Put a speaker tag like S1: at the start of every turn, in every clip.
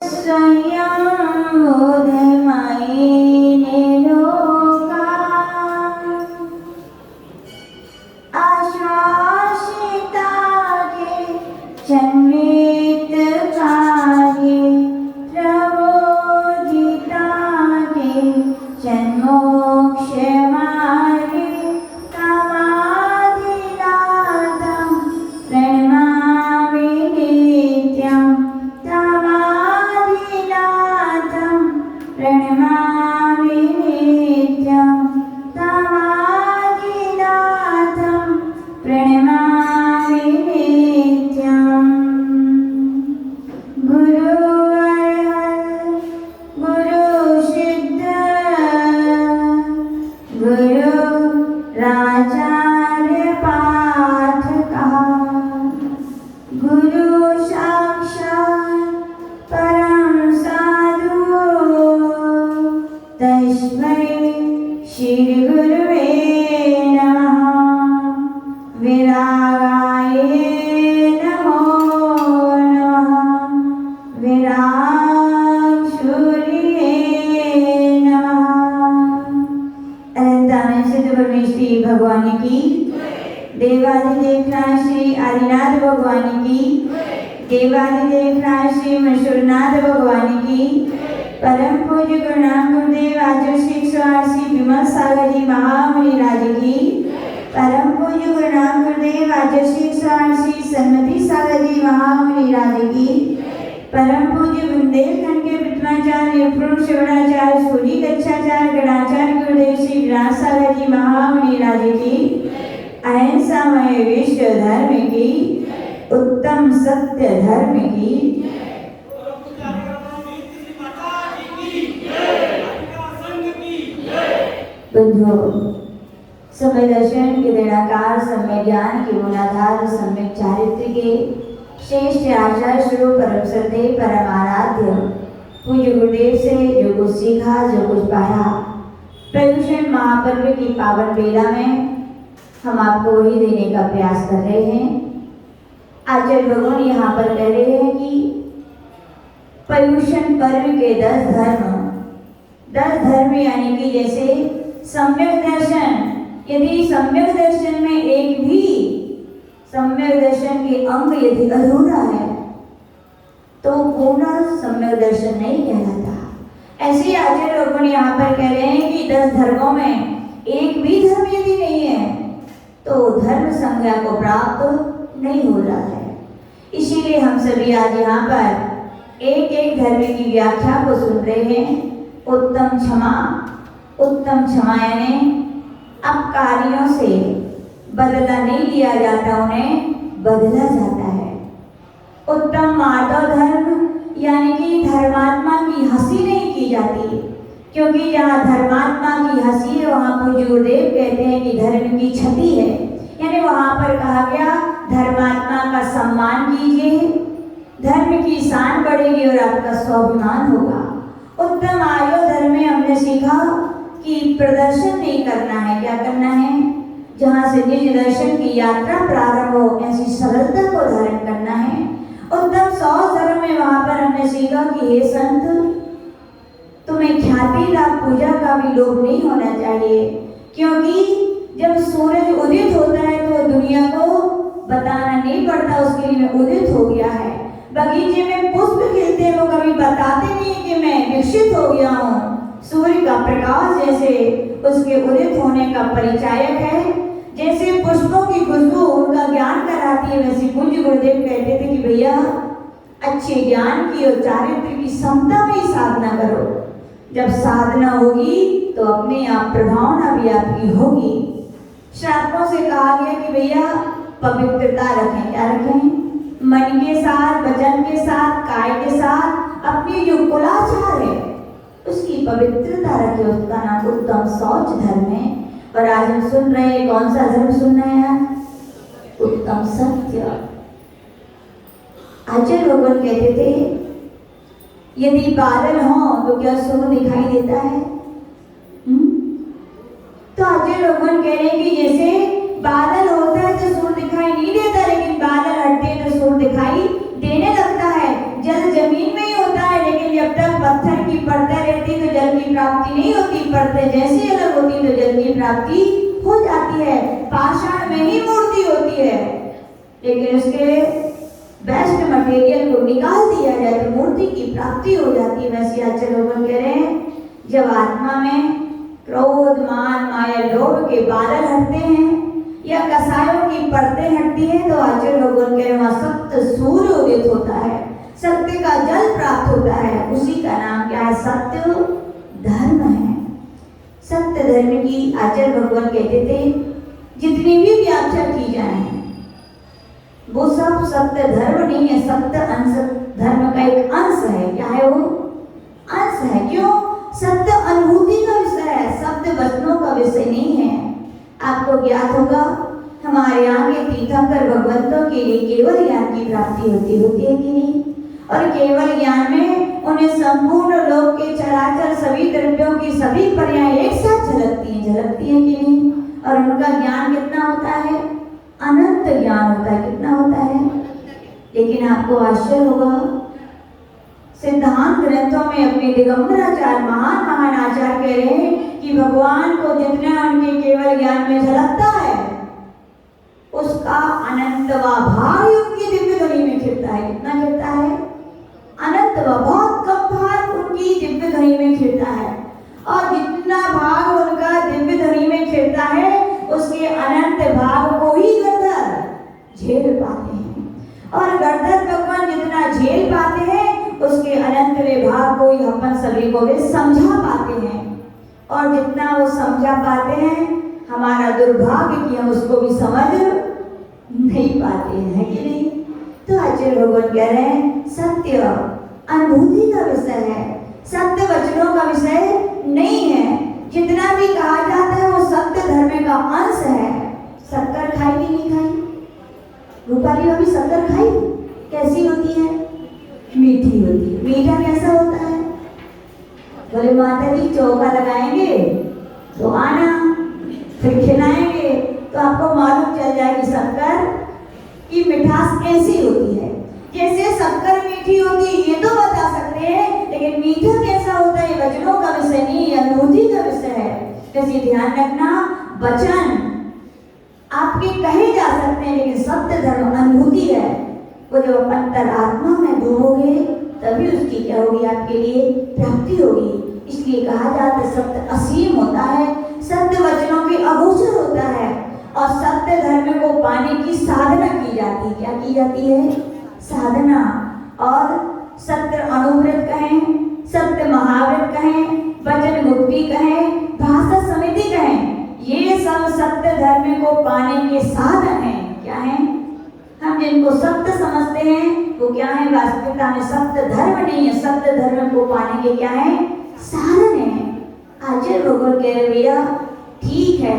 S1: स्वयं बोधमयी लोका आश्वासिता के जन्मित कार्य प्रबोधिता के जन्मोक्ष मार्गे तमाधिनाथं प्रणमामि नित्यं तमाधिनाथं प्रणमामि नित्यं तमाधिनाथं प्रणमामि नित्यं गुरुवर्य गुरु सिद्ध गुरु राचार्य पाठ का गुरु साक्षात् परम साधु तस्मै श्री गुरुवे नमः विरागाय नमो नमः विराग सूर्ये नमः। अनंतानंद सिद्ध परमेश्वरी भगवान की देवादिदेव श्री आदिनाथ भगवान की देवादिदेव श्री मशूरनाथ भगवान की परम पूज्य गुरुनाम गुरुदेव आचार्य श्री श्री विमल सागर जी महामुनि राज की परम पूज्य गुरुनाम गुरुदेव आचार्य श्री श्री सन्मति सागर जी महामुनि राज की परम पूज्य बुंदेलखंड के प्रथमाचार्य पूर्ण शिवराचार्य सूरी गच्छाचार्य गणाचार्य गुरुदेव श्री विराट सागर जी महामुनि राज की अहिंसामय विश्व धर्म की उत्तम सत्य धर्म की बंधुओं, समय दर्शन के निराकार समय ज्ञान के मूलाधार सम्यक चारित्र के श्रेष्ठ आचार्य स्वरूप परम श्रद्धेय परम आराध्य पूज्य गुरुदेव से जो कुछ सीखा जो कुछ पाया प्रदूषण महापर्व की पावन बेला में हम आपको वही देने का प्रयास कर रहे हैं। आचार्य भगवान यहाँ पर कह रहे हैं कि पर्युषण पर्व के 10 धर्म यानी कि जैसे सम्यक दर्शन, यदि सम्यक दर्शन में एक भी सम्यक दर्शन के अंग यदि अधूरा है तो पूर्ण सम्यक दर्शन नहीं कहलाता। ऐसे आचार्य भगवान यहाँ पर कह रहे हैं कि 10 धर्मों में एक भी धर्म यदि नहीं है तो धर्म संज्ञा को प्राप्त नहीं हो रहा है। इसीलिए हम सभी आज यहाँ पर एक एक धर्म की व्याख्या को सुन रहे हैं। उत्तम क्षमा यानी अब कार्यों से बदला नहीं लिया जाता, उन्हें बदला जाता है। उत्तम माधव धर्म यानी कि धर्मात्मा की हंसी नहीं की जाती, क्योंकि जहाँ धर्मात्मा की हंसी है वहाँ पूज्य गुरुदेव कहते हैं कि धर्म की क्षति है। यानी वहाँ पर कहा गया धर्मात्मा का सम्मान कीजिए, धर्म की शान बढ़ेगी और आपका स्वाभिमान होगा। उत्तम आयु धर्म में हमने सीखा कि प्रदर्शन नहीं करना है। क्या करना है? जहाँ से निज दर्शन की यात्रा प्रारंभ हो ऐसी सरलता को धारण करना है। उत्तम 100 धर्म में वहाँ पर हमने सीखा कि हे संत, तुम्हें ख्याति लाभ पूजा का भी लोभ नहीं होना चाहिए, क्योंकि जब सूरज उदित होता है तो दुनिया को बताना नहीं पड़ता उसके लिए उदित हो गया है। बगीचे में पुष्प खिलते हैं वो कभी बताते नहीं कि मैं विकसित हो गया हूँ। सूर्य का प्रकाश जैसे उसके उदित होने का परिचायक है, जैसे पुष्पों की खुशबू उनका ज्ञान कराती है, वैसे पूज्य गुरुदेव कहते थे कि भैया अच्छे ज्ञान की और चारित्र की समता में ही साधना करो। जब साधना होगी तो अपने आप प्रभावना भी आपकी होगी। श्रावकों से कहा गया कि भैया पवित्रता रखें। क्या रखें? मन के साथ, वचन के साथ, काय के साथ अपनी जो कुलाचार है उसकी पवित्रता रखें। उसका नाम उत्तम शौच धर्म है। और आज हम सुन रहे हैं, कौन सा धर्म सुन रहे हैं? उत्तम सत्य। आचार्य भगवान कहते थे यदि बादल हो तो क्या सूर्य दिखाई देता है? तो आचार्य भगवान कह रहे हैं कि जैसे बादल होता है तो सूर्य दिखाई नहीं देता, लेकिन बादल हटते हैं तो सूर्य दिखाई देने लगता है। जल जमीन में ही होता है लेकिन प्राप्ति नहीं होती, परतें जैसी अलग होती तो जल की प्राप्ति हो जाती है। पाषाण में ही मूर्ति होती है, लेकिन उसके बेस्ट मटेरियल को निकाल दिया जाए तो मूर्ति की प्राप्ति हो जाती है। वैसे आचार्य कह रहे हैं, जब आत्मा में क्रोध, मान, माया, लोभ के बादल हटते हैं या कसायों की परतें हटती हैं तो आचार्य भगवान कह रहे हैं वहाँ सत्य सूर्य उदित होता है, सत्य का जल प्राप्त होता है। उसी का नाम क्या है? सत्य धर्म है। सत्य धर्म की आचार्य भगवान कहते थे जितनी भी व्याख्या की जाए वो सब सत्य धर्म नहीं है, सत्य अंश धर्म का एक अंश है। क्या है वो? अंश है। क्यों? सत्य अनुभूति का विषय है, सत्य वचनों का विषय नहीं है। आपको ज्ञात होगा हमारे यहाँ के तीर्थंकर भगवंतों के लिए केवल ज्ञान की प्राप्ति होती है कि नहीं? और केवल ज्ञान में उन्हें संपूर्ण लोक के चराचर सभी द्रव्यों की सभी पर्याय एक साथ झलकती हैं कि नहीं? और उनका ज्ञान कितना होता है? अनंत ज्ञान होता है। कितना होता है? लेकिन आपको आश्चर्य होगा सिद्धांत ग्रंथों में अपने दिगंबराचार्य महान आचार्य कह रहे हैं कि भगवान को जितना उनके केवल ज्ञान में झलकता है उसका अनंत व भार युग की दिव्य ध्वनि में खिलता है। कितना खिलता है? अनंत व बहुत कम भाग उनकी दिव्य ध्वनि में खिलता है, और जितना भाग उनका दिव्य ध्वनि में खिलता है उसके अनंत भाग को ही गणधर झेल पाते हैं, और गणधर भगवान जितना झेल पाते हैं उसके अनंत भाग को ही अपन सभी को वे समझा पाते हैं, और जितना वो समझा पाते हैं हमारा दुर्भाग्य कि हम उसको भी समझ नहीं पाते हैं कि नहीं? तो आचार्य भगवान कह रहे हैं सत्य अनुभूति का विषय है, सत्य वचनों का विषय नहीं है। जितना भी कहा जाता है वो सत्य धर्म का अंश है। शक्कर खाई कि नहीं खाई? रूपाली भाभी शक्कर खाई? कैसी होती है? मीठी होती है। मीठा कैसा होता है? बोले माता जी चौका लगाएंगे तो आना, फिर खिलाएंगे तो आपको मालूम चल जाएगी शक्कर की मिठास कैसी होती है। जैसे शक्कर मीठी होती है ये तो बता सकते हैं, लेकिन मीठा कैसा होता है ये वचनों का विषय नहीं, ये अनुभूति का विषय है। जैसे ध्यान रखना, वचन आपके कहे जा सकते हैं लेकिन सत्य धर्म अनुभूति है। वो जब अंतरात्मा में डूबोगे तभी उसकी क्या होगी? आपके लिए प्राप्ति होगी। इसलिए कहा जाता है सत्य असीम होता है, सत्य वचनों के अगोचर होता है, और सत्य धर्म को पाने की साधना की जाती है। क्या की जाती है? साधना। और सत्य अनुव्रत कहें, सत्य महाव्रत कहें, वचन मुक्ति कहें, भाषा समिति कहें, ये सब सत्य धर्म को पाने के साधन हैं। क्या हैं? हम जिनको सत्य समझते हैं वो क्या है? वास्तविकता में सत्य धर्म नहीं है, सत्य धर्म को पाने के क्या है? साधन है। आचार्य भगवान कह रहे भैया ठीक है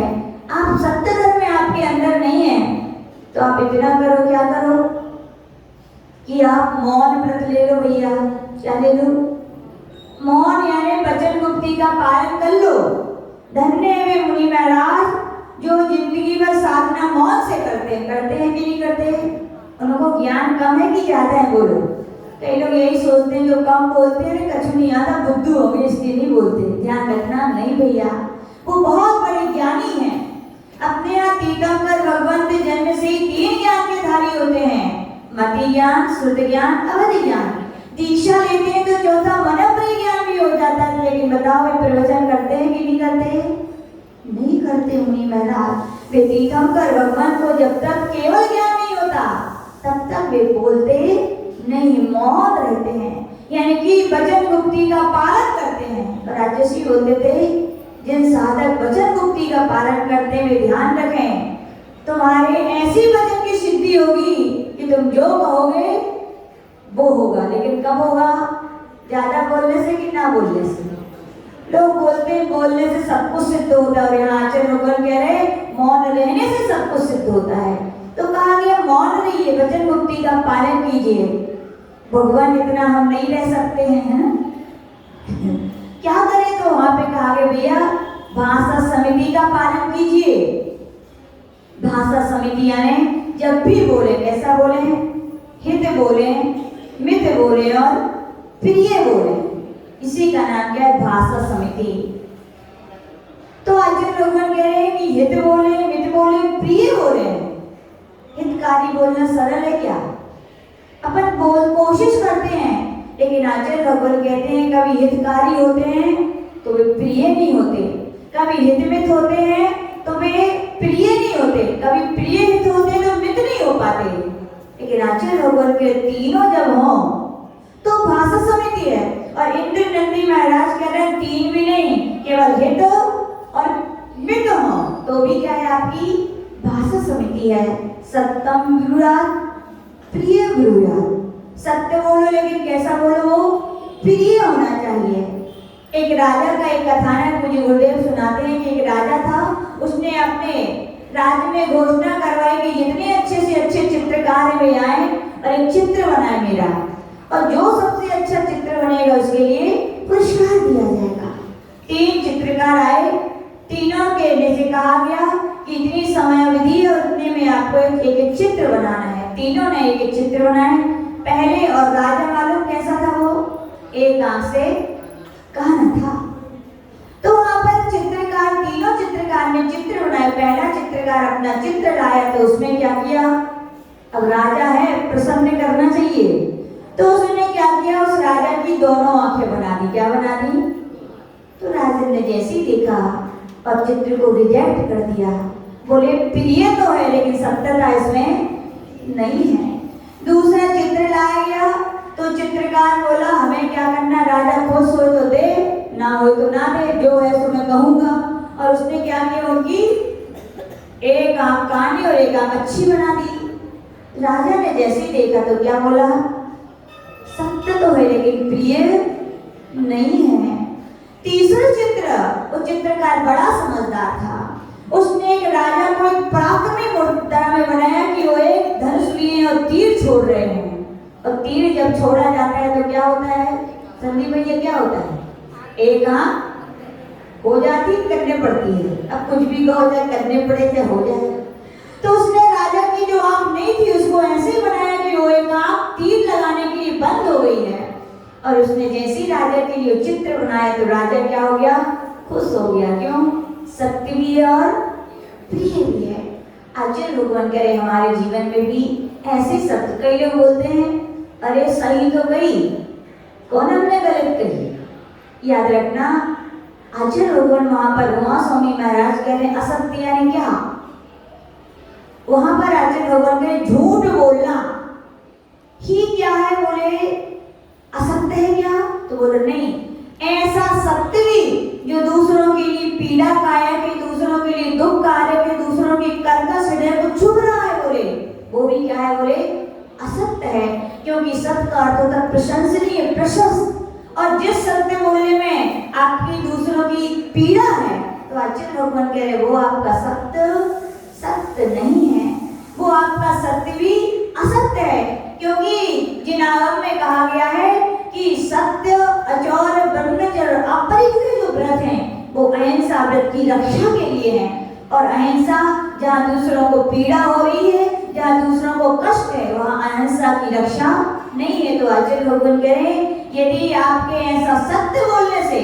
S1: आप सत्य धर्म में आपके अंदर नहीं है तो आप इतना करो, क्या करो कि आप मौन व्रत ले लो भैया। क्या ले लो? मौन यानी वचन मुक्ति का पालन कर लो। धन्य है वे मुनि महाराज जो जिंदगी भर साधना मौन से करते हैं कि नहीं करते? उनको ज्ञान कम है कि ज्यादा है? बोलो। कई लोग यही सोचते हैं जो कम बोलते हैं कछु नहीं आता, बुद्धू हो गए इसलिए नहीं बोलते। ध्यान रखना, नहीं भैया वो बहुत बड़े ज्ञानी हैं। अपने यहाँ तीर्थंकर भगवंत जन्म से ही 3 ज्ञान के धारी होते हैं, मति ज्ञान, श्रुत ज्ञान, अवधि ज्ञान। दीक्षा लेते हैं तो चौथा मनोमय ज्ञान भी हो जाता है। लेकिन बताओ वे प्रवचन करते हैं कि नहीं करते? नहीं करते मुनि महाराज। वे तीर्थंकर भगवान को जब तक केवल ज्ञान नहीं होता तब तक वे बोलते नहीं, मौन रहते हैं, यानी कि वचन मुक्ति का पालन करते हैं। राजर्षि बोलते थे जिन साधक वचन मुक्ति का पालन करते हैं वे ध्यान रखें तुम्हारे ऐसी वचन की सिद्धि होगी कि तुम जो कहोगे वो होगा। लेकिन कब होगा? ज्यादा बोलने से कि ना बोलने से? लोग बोलते हैं बोलने से सब कुछ सिद्ध होता है, और यहाँ आचार्य भगवान कह रहे मौन रहने से सब कुछ सिद्ध होता है। तो कहा गया मौन रहिए, वचन मुक्ति का पालन कीजिए। भगवान इतना हम नहीं रह सकते हैं क्या करें? तो वहां पे कहा गया भैया भाषा समिति का पालन कीजिए। भाषा समिति यानी जब भी बोले कैसा बोले? हित बोले, मित बोले और प्रिय बोले। इसी का नाम क्या है? भाषा समिति। तो आचार्य भगवान कह रहे हैं कि हित बोले, मित बोले, प्रिय बोले। हितकारी बोलना सरल है क्या? अपन कोशिश करते हैं, लेकिन आचार्य भगवान कहते हैं कभी हितकारी होते हैं तो वे प्रिय नहीं होते, कभी हितमित होते हैं तो वे प्रिय नहीं होते, कभी प्रिय हित होते हैं तो मित नहीं हो पाते। लेकिन आचार्य भगवान के तीनों जब हों तो भाषा समिति है। और इंद्र नंदी महाराज कह रहे हैं तीन भी नहीं, केवल हित और मित हो तो भी क्या है? आपकी भाषा समिति है। सत्यम ब्रूयात् प्रिय ब्रूयात्। सत्य बोलो लेकिन कैसा बोलो? प्रिय होना चाहिए। एक राजा का एक कथानक मुझे गुरुदेव सुनाते हैं कि एक राजा था, उसने अपने राज्य में घोषणा करवाई कि जितने अच्छे से अच्छे चित्रकार वे आए और एक चित्र बनाए मेरा, और जो सबसे अच्छा चित्र बनेगा उसके लिए पुरस्कार दिया जाएगा। 3 चित्रकार आए, तीनों के जैसे कहा गया कि इतनी समयावधि है और उतने में आपको एक चित्र बनाना है। तीनों ने एक चित्र बनाए पहले, और राजा मालूम कैसा था? वो एक आंख से काना था। तो वहां पर चित्रकार, तीनों चित्रकार ने चित्र बनाए। पहला चित्रकार अपना चित्र लाया तो उसमें क्या किया? अब राजा है, प्रसन्न करना चाहिए, तो उसने क्या किया? उस राजा की दोनों आंखें बना दी। क्या बना दी? तो राजा ने जैसे ही देखा और चित्र को रिजेक्ट कर दिया, बोले प्रिय तो है लेकिन सत्यता इसमें नहीं है। दूसरा चित्र लाया गया तो चित्रकार बोला हमें क्या करना, राजा खुश हो तो दे, ना हो तो ना दे, जो है सो मैं कहूंगा। और उसने क्या किया? उनकी एक आंख कानी और एक आंख अच्छी बना दी। राजा ने जैसे ही देखा तो क्या बोला? सत्य तो है लेकिन प्रिय नहीं है। तीसरा चित्र, वो चित्रकार बड़ा समझदार था, उसने एक राजा को एक पराक्रमी तरह में बनाया कि वो एक धनुष लिए और तीर छोड़ रहे हैं, और तीर जब छोड़ा जाता है तो क्या होता है संदीप भैया? क्या होता है? एक आंख हो जाती, करने पड़ती है। अब कुछ भी हो जाए, करने पड़े चाहे हो जाए। तो उसने राजा की जो आंख नहीं थी उसको ऐसे ही बनाया कि वो एक आंख तीर लगाने के लिए बंद हो गई है। और उसने जैसे ही राजा के लिए चित्र बनाया तो राजा क्या हो गया? खुश हो गया। क्यों? सत्य भी है और प्रिय भी है। आचार्य भगवान कह रहे हमारे जीवन में भी ऐसे शब्द, कई लोग बोलते हैं अरे सही तो कही, कौन हमने गलत कही? याद रखना, आचार्य भगवान वहां पर उमा स्वामी महाराज कह रहे असत्य यानी क्या? वहां पर आचार्य भगवान कह रहे झूठ बोलना ही क्या है? बोले असत्य है क्या? तो बोले नहीं, ऐसा सत्य भी जो दूसरों के लिए पीड़ा काया के, दूसरों के लिए दुख कार्य के, दूसरों की कर्कश हृदय को छुप रहा है, बोले वो भी क्या है? बोले असत्य है। क्योंकि सत्य का अर्थ होता है प्रशंसनीय, प्रशस्त। और जिस सत्य बोलने में आपकी दूसरों की पीड़ा है तो आचार्य भगवान कह रहे वो आपका सत्य नहीं है, वो आपका सत्य भी असत्य है। क्योंकि जिन आगम में कहा गया है कि सत्य, अचौर, ब्रह्मचर्य, अपरिग्रह जो व्रत हैं वो अहिंसा व्रत की रक्षा के लिए है। और अहिंसा जहाँ दूसरों को पीड़ा हो रही है, जहाँ दूसरों को कष्ट है, वहाँ अहिंसा की रक्षा नहीं है। तो आचार्य भगवान कह रहे यदि आपके ऐसा सत्य बोलने से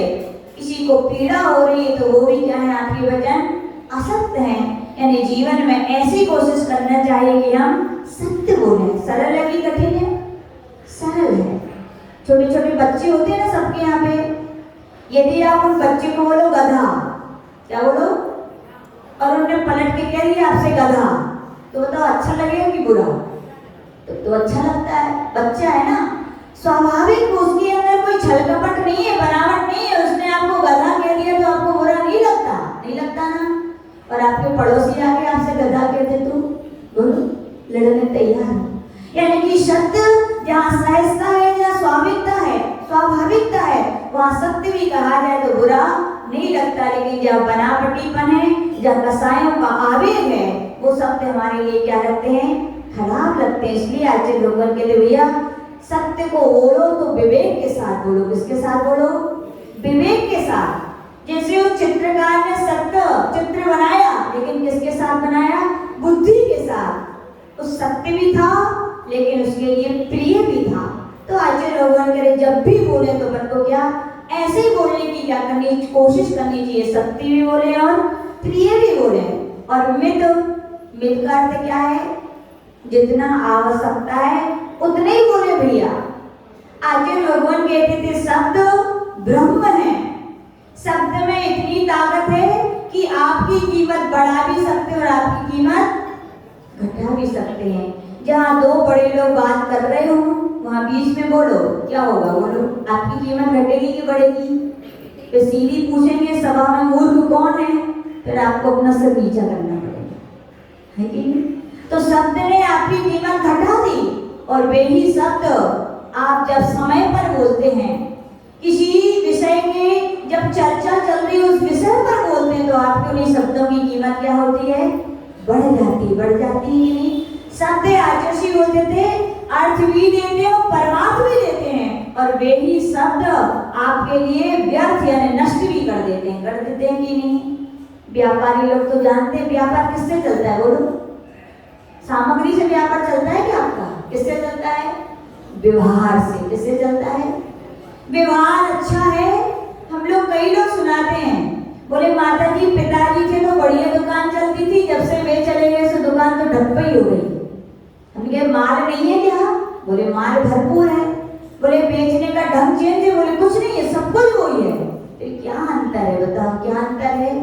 S1: किसी को पीड़ा हो रही है तो वो भी क्या है? आपके वचन असत्य है। यानी जीवन में ऐसी कोशिश करना चाहिए कि हम सत्य बोलें। सरल है कि कठिन है? सरल है। छोटे छोटे बच्चे होते हैं ना सबके यहाँ पे, यदि आप उन बच्चे को बोलो गधा, क्या बोलो, और उन्होंने पलट के कह दिया आपसे गधा, तो बताओ अच्छा लगेगा कि बुरा? तो अच्छा लगता है, बच्चा है ना, स्वाभाविक उसके अंदर कोई छल कपट नहीं है, बनावट नहीं है, उसने आपको गधा कह दिया तो आपको बुरा नहीं लगता? नहीं लगता ना। और आपके पड़ोसी आके आपसे गधा कहते तो बोलो लड़ने तैयार हो। यानी कि सत्य जहाँ सहजता है, जहाँ स्वाभाविकता है, वहाँ सत्य भी कहा जाए तो बुरा नहीं लगता। लेकिन जहाँ बनावटीपन है, जहाँ कसायों का आवेग है, वो सत्य हमारे लिए क्या लगते हैं? खराब लगते हैं। इसलिए आचार्य भगवान कहते भैया सत्य को बोलो तो विवेक के साथ बोलो। किसके साथ बोलो? विवेक के साथ। जैसे उस चित्रकार ने सत्य चित्र बनाया, लेकिन किसके साथ बनाया? बुद्धि के साथ। उस सत्य भी था लेकिन उसके लिए प्रिय भी था। तो आचार्य भगवान कह रहे जब भी बोले तो मन को क्या ऐसे ही बोलने की क्या करनी कोशिश करनी चाहिए, सत्य भी बोले और प्रिय भी बोले। और मित का अर्थ क्या है, जितना आवश्यकता है उतने ही बोले भैया। आचार्य भगवान कहते थे शब्द ब्रह्म है, शब्द में इतनी ताकत है कि आपकी कीमत बढ़ा भी सकते हैं और आपकी कीमत घटा भी सकते हैं। जहाँ दो बड़े लोग बात कर रहे हो वहाँ बीच में बोलो, क्या होगा, बोलो आपकी कीमत घटेगी कि बढ़ेगी? तो सीधी पूछेंगे सभा में मूर्ख कौन है, फिर आपको अपना सिर नीचा करना पड़ेगा, है कि नहीं? तो शब्द ने आपकी कीमत घटा दी, और वे ही शब्द आप जब समय पर बोलते हैं, किसी विषय की जब चर्चा चल रही है उस विषय पर बोलते हैं, तो आपके उन शब्दों की कीमत क्या होती है, बढ़ जाती है। शब्द आचार्य बोलते थे अर्थ भी देते हैं और परमार्थ भी देते हैं, और वे ही शब्द आपके लिए व्यर्थ यानी नष्ट भी कर देते हैं कि नहीं? व्यापारी लोग तो जानते हैं व्यापार किससे चलता है, बोलो सामग्री से व्यापार चलता है क्या आपका? किससे चलता है? व्यवहार से। किससे चलता है? व्यवहार अच्छा है। हम लोग कई लोग सुनाते हैं, बोले माता जी पिताजी थे तो बढ़िया दुकान चलती थी, जब से वे चले गए तो दुकान तो ढप्पई हो गई। हमने माल नहीं है क्या? बोले माल भरपूर है। बोले बेचने का ढंग चेंज है? बोले कुछ नहीं है, सब कुछ वही है। फिर क्या अंतर है, बताओ क्या अंतर है?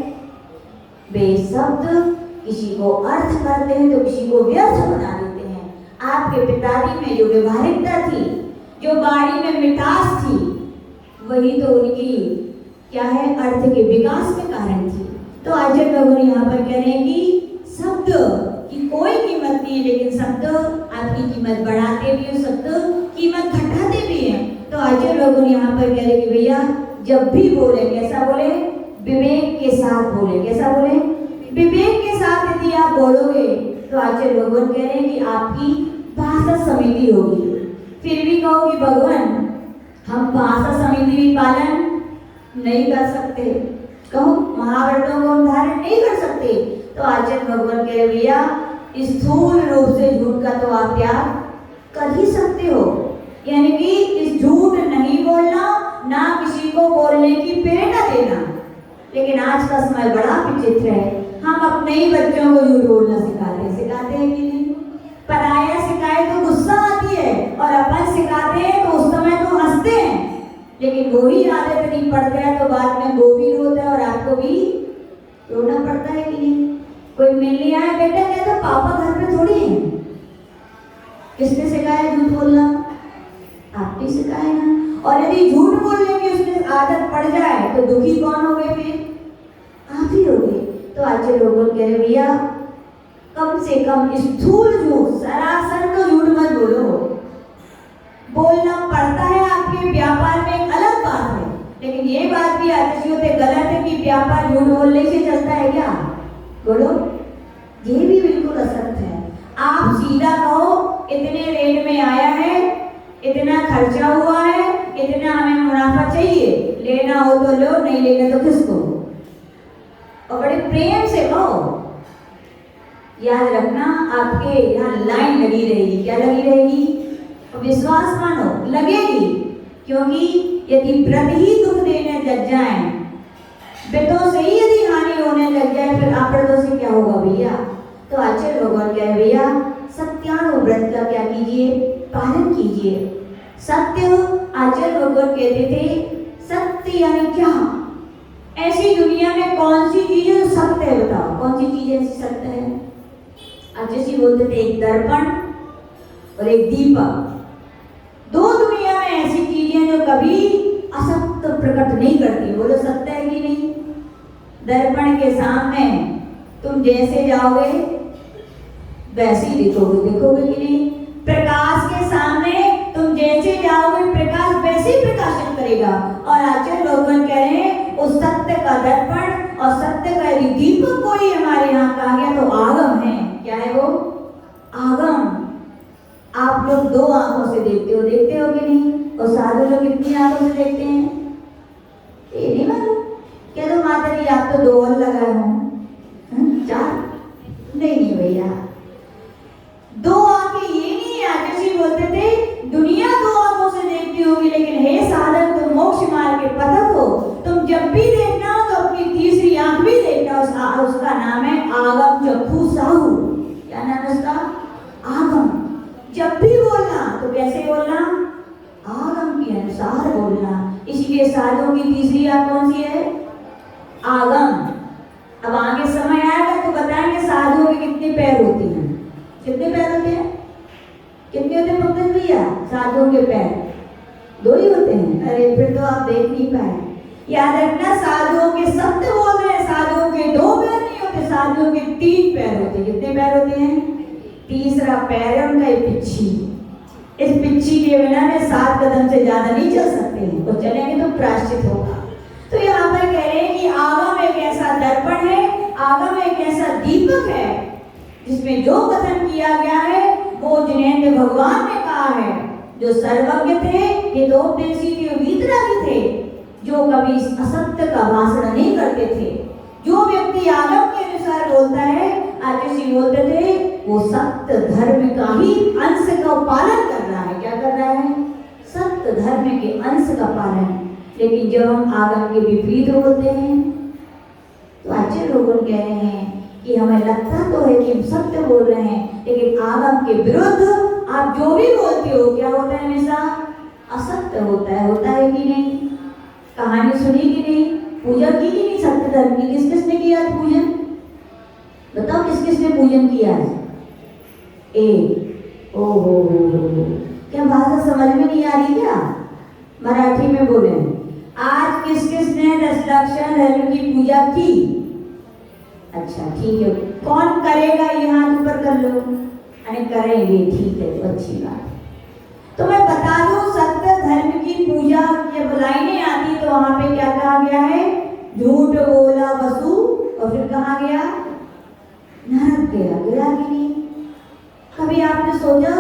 S1: वे शब्द किसी को अर्थ करते हैं तो किसी को व्यर्थ बना देते हैं। आपके पिताजी में जो व्यवहारिकता थी, जो बाणी में मिठास थी, वही तो उनकी क्या है, अर्थ के विकास में कारण थी। तो आचार्य भगवान यहाँ पर कह रहे हैं कि शब्द की कोई कीमत नहीं है, लेकिन शब्द आपकी कीमत बढ़ाते भी हैं, शब्द कीमत घटाते भी हैं। तो आचार्य भगवान यहाँ पर कह रहे कि भैया जब भी बोले कैसा बोले, विवेक के साथ बोले। कैसा बोले? विवेक के साथ यदि आप बोलोगे तो आचार्य भगवान कह रहे हैं कि आपकी भाषा समिति होगी। फिर भी कहो कि भगवान हम भाषा समिति भी पालन नहीं कर सकते, कहो महाव्रतों को हम धारण नहीं कर सकते, तो आचार्य भगवान कह रहे भैया स्थूल रूप से झूठ का तो आप त्याग कर ही सकते हो, यानी कि इस झूठ नहीं बोलना, ना किसी को बोलने की प्रेरणा देना। लेकिन आज का समय बड़ा विचित्र है, हम अपने ही बच्चों को झूठ बोलना सिखाते हैं कि नहीं? पराया सिखाए तो गुस्सा आती है, और अपन सिखाते हैं तो उस समय तो हंसते हैं, लेकिन वो ही आदत नहीं पड़ता है तो बाद में वो भी रोता है और आपको भी रोना पड़ता है कि नहीं? कोई मिलने आया, बेटा कहता तो पापा घर पे थोड़ी है। किसने सिखाया झूठ बोलना? आपने सिखाया ना। और यदि झूठ बोलने की उसमें आदत पड़ जाए तो दुखी कौन हो गए? फिर आप ही हो गए। तो आचार्य लोग कह रहे भैया कम से कम स्थूल झूठ, सरासर तो झूठ मत बोलो। बोलना पड़ता है आपके व्यापार में एक अलग बात है, लेकिन ये बात भी आचार्य होते गलत है कि व्यापार झूठ बोलने से चलता है क्या? बोलो, ये भी बिल्कुल असत्य है। आप सीधा कहो इतने रेट में आया है, इतना खर्चा हुआ है, इतना हमें मुनाफा चाहिए, लेना हो तो लो, नहीं लेना तो किसको, और बड़े प्रेम से कहो। याद रखना आपके यहाँ लाइन लगी रहेगी। क्या लगी रहेगी? और विश्वास मानो लगेगी, क्योंकि यदि व्रत ही दुख देने लग जाए, व्रतों से ही यदि हानि होने लग जाए, फिर अव्रतों से क्या होगा भैया? तो आचार्य भगवान कह रहे भैया सत्यानुव्रत का क्या कीजिए, पालन कीजिए। सत्य आचार्य भगवान कहते थे, सत्य यानी क्या? ऐसी दुनिया में कौन सी चीज है जो सत्य है? बताओ कौन सी चीज ऐसी सत्य है? आचार्य जी बोलते थे एक दर्पण और एक दीपक। दो दुनिया में ऐसी चीजें जो कभी असत्य प्रकट नहीं करती। बोलो सत्य है कि नहीं? दर्पण के सामने तुम जैसे जाओगे वैसे ही दिखोगे, देखोगे कि नहीं? प्रकाश के सामने तुम जैसे जाओगे प्रकाश वैसे ही प्रकाशित करेगा। और आचार्य भगवान कह रहे हैं उस सत्य का दर्पण और सत्य का यदि दीपक कोई हमारे यहाँ कहा गया तो आगम है। क्या है वो? आगम। आप लोग दो आंखों से देखते हो कि नहीं? और साधु लोग कितनी आंखों से देखते हैं? ये नहीं मालूम? कह दो माता जी आप तो दो और लगाए हो, चार नहीं भैया, दो आंखें ये नहीं। आचार्य जी बोलते थे दुनिया दो आंखों से देखती होगी, लेकिन हे साधक तुम मोक्ष मार्ग के पथिक जब भी देखना हो तो अपनी तीसरी आंख भी देखना, उसका नाम है आगम चक्षु साहू। क्या नाम है उसका? आगम। जब भी बोलना तो कैसे बोलना? आगम के अनुसार बोलना। इसलिए साधुओं की तीसरी आंख कौन सी है? आगम। अब आगे समय आएगा तो बताएंगे साधुओं के कितने पैर होते हैं। कितने पैर होते हैं? कितने होते हैं पंकज भैया साधुओं के पैर? 2 ही होते हैं। अरे फिर तो आप देख नहीं पाए। याद रखना, साधुओं के सत्य बोल रहे हैं, साधुओं के 2 पैर नहीं होते, साधुओं के 3 पैर होते हैं। कितने पैर होते हैं? तीसरा पैर है उनका पिच्छी। इस पिच्छी के बिना में 7 कदम से ज्यादा नहीं चल सकते हैं, और चलेंगे तो प्रायश्चित होगा। तो यहाँ पर कह रहे हैं कि आगम एक ऐसा दर्पण है, आगम एक ऐसा दीपक है जिसमें जो कथन किया गया है वो जिनेंद्र भगवान ने कहा है, जो सर्वज्ञ थे, हितोपदेशी थे, वीतरागी थे, जो कभी असत्य का भाषण नहीं करते थे। जो व्यक्ति आगम के अनुसार बोलता है, आचार्य जी बोलते थे, वो सत्य धर्म का ही अंश का पालन कर रहा है। क्या कर रहा है? सत्य धर्म के अंश का पालन। लेकिन जब हम आगम के विपरीत बोलते हैं तो अच्छे लोग कह रहे हैं कि हमें लगता तो है कि हम सत्य बोल रहे हैं, लेकिन आगम के विरुद्ध आप जो भी बोलते हो क्या होता है? हमेशा असत्य होता है। होता है कि नहीं? कहानी सुनी कि नहीं? पूजा की कि नहीं? सत्य धर्म की किस किसने किया है पूजन? बताओ किस किसने पूजन किया है? ओहो, क्या भाषा समझ में नहीं आ रही क्या? मराठी में बोले, आज किस किसने 10 लक्षण धर्म की पूजा की? अच्छा ठीक है, कौन करेगा? ये हाथ ऊपर कर लो। अरे करेंगे, ठीक है, तो अच्छी बात। तो मैं बता दूं, सत्य धर्म की पूजा जब लाइनें आती तो वहां पे क्या कहा गया है? झूठ बोला वसु, और फिर कहा गया? नरक गया। गया कि नहीं? कभी आपने सोचा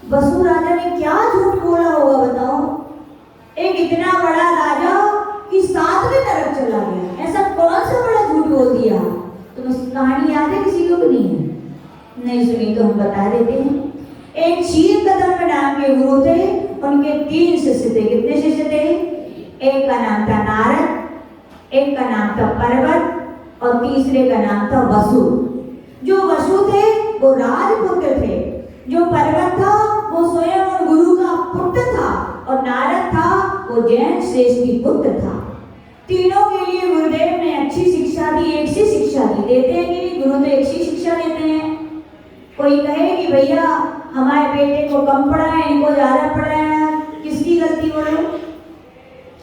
S1: वसु राजा ने क्या झूठ बोला होगा? बताओ, एक इतना बड़ा राजा कि 7वें नरक चला गया, ऐसा कौन सा बड़ा झूठ बोल दिया? तो बस कहानी याद है किसी को? नहीं है? नहीं सुनी तो हम बता देते हैं। एक क्षीर कदम नाम के गुरु थे, उनके 3 शिष्य थे। कितने शिष्य थे? एक का नाम था नारद, एक का नाम था पर्वत, और तीसरे का नाम था वसु। जो वसु थे वो राजपुत्र थे, जो पर्वत था वो स्वयं उन गुरु का पुत्र था, और नारद था वो जैन श्रेष्ठी पुत्र था। तीनों के लिए गुरुदेव ने अच्छी शिक्षा दी, एक सी शिक्षा दी। देते हैं कि नहीं? गुरु तो एक सी शिक्षा देते हैं। कोई कहे कि भैया हमारे बेटे को कम पढ़ा है, इनको ज्यादा पढ़ा है, किसकी गलती? बोलो,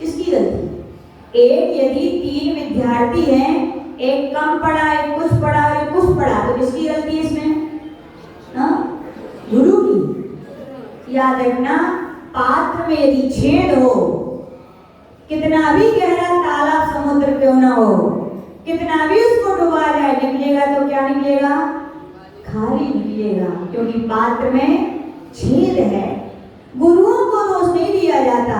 S1: किसकी गलती? एक यदि 3 विद्यार्थी हैं, एक कम पढ़ा, एक कुछ पढ़ा, एक कुछ पढ़ा, तो किसकी गलती है इसमें? गुरु की। याद रखना, पात्र में यदि छेद हो, कितना भी गहरा तालाब समुद्र क्यों ना हो, कितना भी उसको डुबा जाए, निकलेगा तो क्या निकलेगा? खाली निकलेगा, क्योंकि पात्र में छेद है। गुरुओं को दोष नहीं दिया जाता।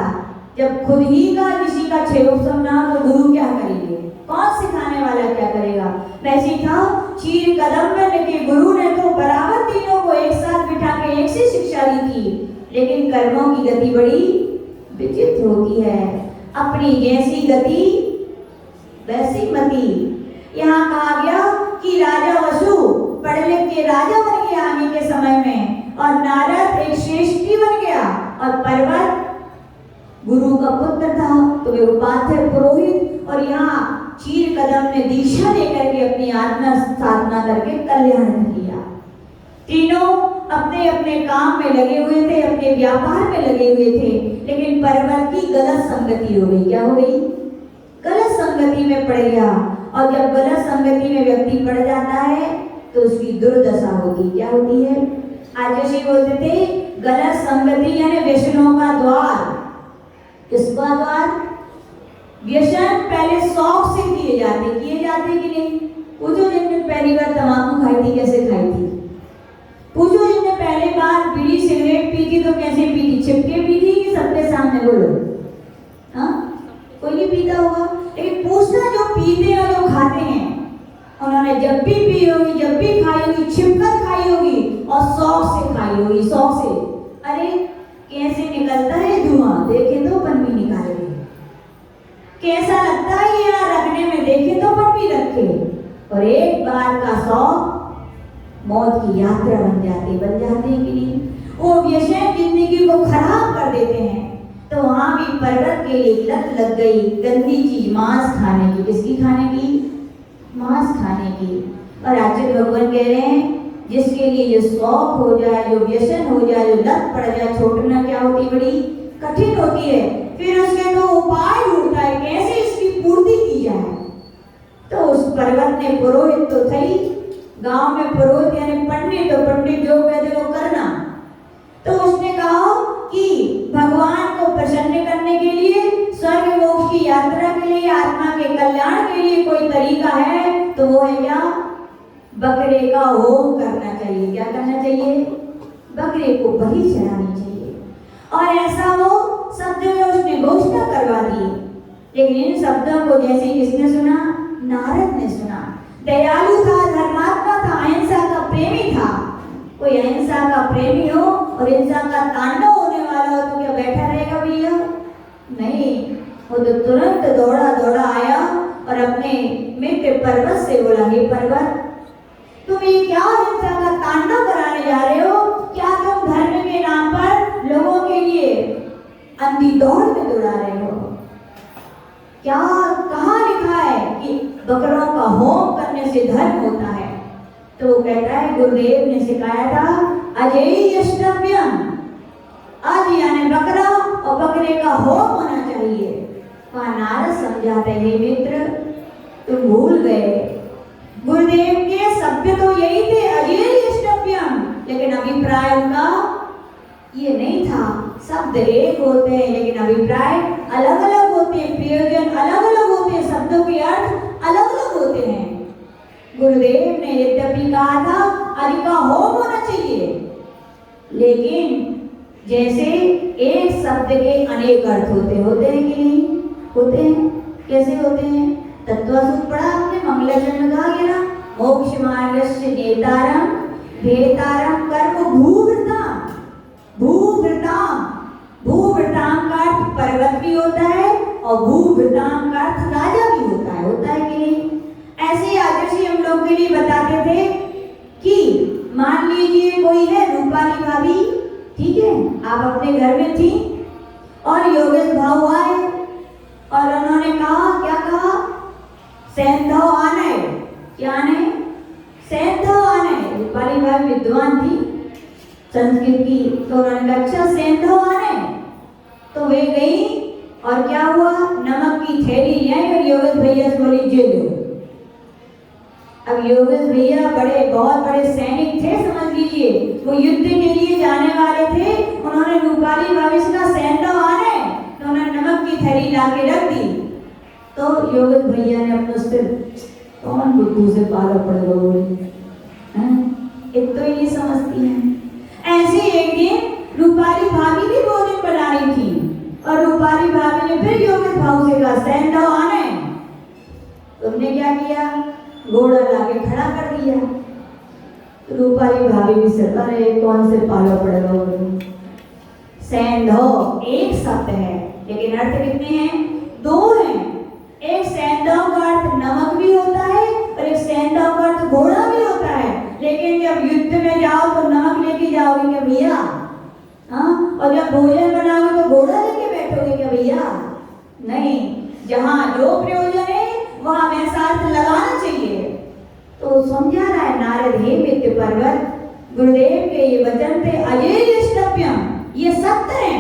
S1: जब खुद ही का किसी का छेद ना हो तो गुरु क्या करेंगे? कौन सिखाने वाला क्या करेगा? वैसे था क्षीर कदम में लेके गुरु ने तो बराबर तीनों को एक साथ बिठा के एक सी शिक्षा दी थी, लेकिन कर्मों की गति बड़ी विचित्र होती है। अपनी जैसी गति वैसी मति। यहाँ कहा गया कि राजा वसु पढ़ लिख के राजा बन गया आने के समय में, और नारद एक श्रेष्ठी बन गया, और पर्वत गुरु का पुत्र था तो वे उपाध्याय पुरोहित, और यहाँ क्षीर कदम ने दीक्षा लेकर के अपनी आत्मा साधना करके कल्याण किया। तीनों अपने अपने काम में लगे हुए थे, अपने व्यापार में लगे हुए थे, लेकिन पर्वत की गलत संगति हो गई। क्या हो गई? गलत संगति में पड़ गया, और जब गलत संगति में व्यक्ति पड़ जाता है तो उसकी दुर्दशा होती। क्या होती है? आज जैसे बोलते थे गलत संगति यानी व्यसनों का द्वार। किसका द्वार? व्यसन पहले शौक से किए जाते कि नहीं? पूछो जिनने पहली बार तंबाकू खाई थी कैसे खाई थी? पूछो जिनने पहली बार बीड़ी सिगरेट पी थी तो कैसे पी थी? छिपके पी थी कि सबके सामने? बोलो, हाँ? कोई नहीं पीता होगा, लेकिन पूछना जो पीते और जो खाते हैं, उन्होंने जब भी पी होगी, जब भी खाई होगी, छिपकर खाई होगी और शौक से खाई होगी। शौक से। अरे कैसे निकलता है धुआं, देखे तो अपन भी निकालेंगे। कैसा लगता है ये यहाँ रखने में, देखे तो अपन भी रखे, और एक बार का शौक मौत की यात्रा बन जाती है कि नहीं। वो व्यसन जिंदगी को खराब कर देते हैं। तो वहां भी पर्वत के लिए लत लग गई गंदी चीज मांस खाने की। किसकी खाने की? मांस खाने की। और आचार्य भगवान कह रहे हैं जिसके लिए जो शौक हो जाए, जो व्यसन हो जाए, जो लत पड़ जाए, छोड़ना क्या होती है, बड़ी कठिन होती है। फिर उसके तो उपाय ढूंढता है कैसे इसकी पूर्ति की जाए। तो उस पर्वत ने पुरोहित तो थी, गांव में पुरोहित यानी पंडित, तो पंडित जो कहते वो करना। तो उसने कहा कि भगवान को प्रसन्न करने के लिए, स्वर्ग मोक्ष की यात्रा के लिए, आत्मा के कल्याण के लिए कोई तरीका है तो वो है क्या? बकरे का होम करना चाहिए। क्या करना चाहिए? बकरे को बलि चढ़ानी चाहिए। और ऐसा वो शब्द में उसने घोषणा करवा दी। लेकिन इन शब्दों को जैसे किसने सुना? नारद ने सुना। दयालु था, धर्मात्मा था, अहिंसा का प्रेमी था। कोई अहिंसा का प्रेमी हो और हिंसा का तांडव होने वाला हो तो क्या बैठा रहेगा भैया? नहीं, वो तो तुरंत दौड़ा दौड़ा आया और अपने मित्र पर्वत से बोला, हे पर्वत, तुम ये क्या हिंसा का तांडव कराने जा रहे हो? क्या तुम धर्म के नाम पर लोगों के लिए अंधी दौड़ में दौड़ा रहे हो? क्या कहाँ लिखा है कि बकरों का होम करने से धर्म होता है? तो वो कहता है गुरुदेव ने सिखाया था अजेय यष्टव्यम, आज यानी बकरा और बकरे का होम होना चाहिए। वहां नारद समझाते हैं मित्र तुम भूल गए, गुरुदेव के शब्द तो यही थे अजेय यष्टव्यम, लेकिन अभिप्राय उनका ये नहीं था। शब्द एक होते हैं लेकिन अभिप्राय अलग अलग होते हैं, प्रयोजन अलग अलग होते हैं, शब्दों के अर्थ अलग अलग होते हैं। गुरुदेव ने यद्यपि कहा था आदि का होम होना चाहिए, लेकिन जैसे एक शब्द के अनेक अर्थ होते हैं कि नहीं होते हैं? कैसे होते हैं? तत्वसूत्र पढ़ा आपने, मंगलाचरण में कहा गया ना, मोक्ष मार्गस्य नेतारम भेतारम कर्म भूभृताम। भूभृताम, भूभृताम का अर्थ पर्वत भी होता है और भूभृताम का अर्थ राजा भी होता है कि नहीं? ऐसे आदर्शी हम लोग के लिए बताते थे कि मान लीजिए कोई है रूपाली भाभी, ठीक है, आप अपने घर में थी और योगेश भाऊ आए और उन्होंने कहा, क्या कहा? सैंधव आने। क्या आने? सैंधव आने। रूपाली भाभी विद्वान थी संस्कृत की, तो उन्होंने कहा अच्छा सैंधव आने। तो वे गई और क्या हुआ? नमक की थैली आई और योगेश भैया से बोली जे लो। अब योगेश भैया बहुत बड़े सैनिक थे, समझ लीजिए, वो युद्ध के लिए जाने वाले थे। उन्होंने रूपाली भाभी से कहा सैंधव आने, तो उन्होंने नमक की थैली लाके रख दी। तो योगेश भैया ने अपना सिर, कौन बुद्धू से पाला पड़ेगा बोले, एक तो ये समझती है। ऐसे एक दिन रूपाली भाभी भी भोजन बना रही थी और रूपाली भाभी ने फिर योगेश भाऊ से कहा सैंधव आने। तुमने क्या किया? घोड़ा लाके खड़ा कर दिया। रूपाली भाभी भी सिर, अरे कौन से पाला पड़ेगा बोले। सैंधव एक शब्द है लेकिन अर्थ कितने हैं? दो हैं। एक सैंधव का अर्थ नमक भी होता है और एक सैंधव का अर्थ घोड़ा भी होता है। लेकिन जब युद्ध में जाओ तो नमक लेके जाओगे क्या भैया? हाँ, और जब भोजन बनाओगे तो घोड़ा लेके बैठोगे क्या भैया? नहीं, जहाँ जो प्रयोजन है वहाँ वैसा अर्थ लगाना चाहिए। तो समझा रहा है नारद, हे मित्र पर्वत, गुरुदेव के ये वचन थे अजेय यष्टव्यम, ये सत्य है।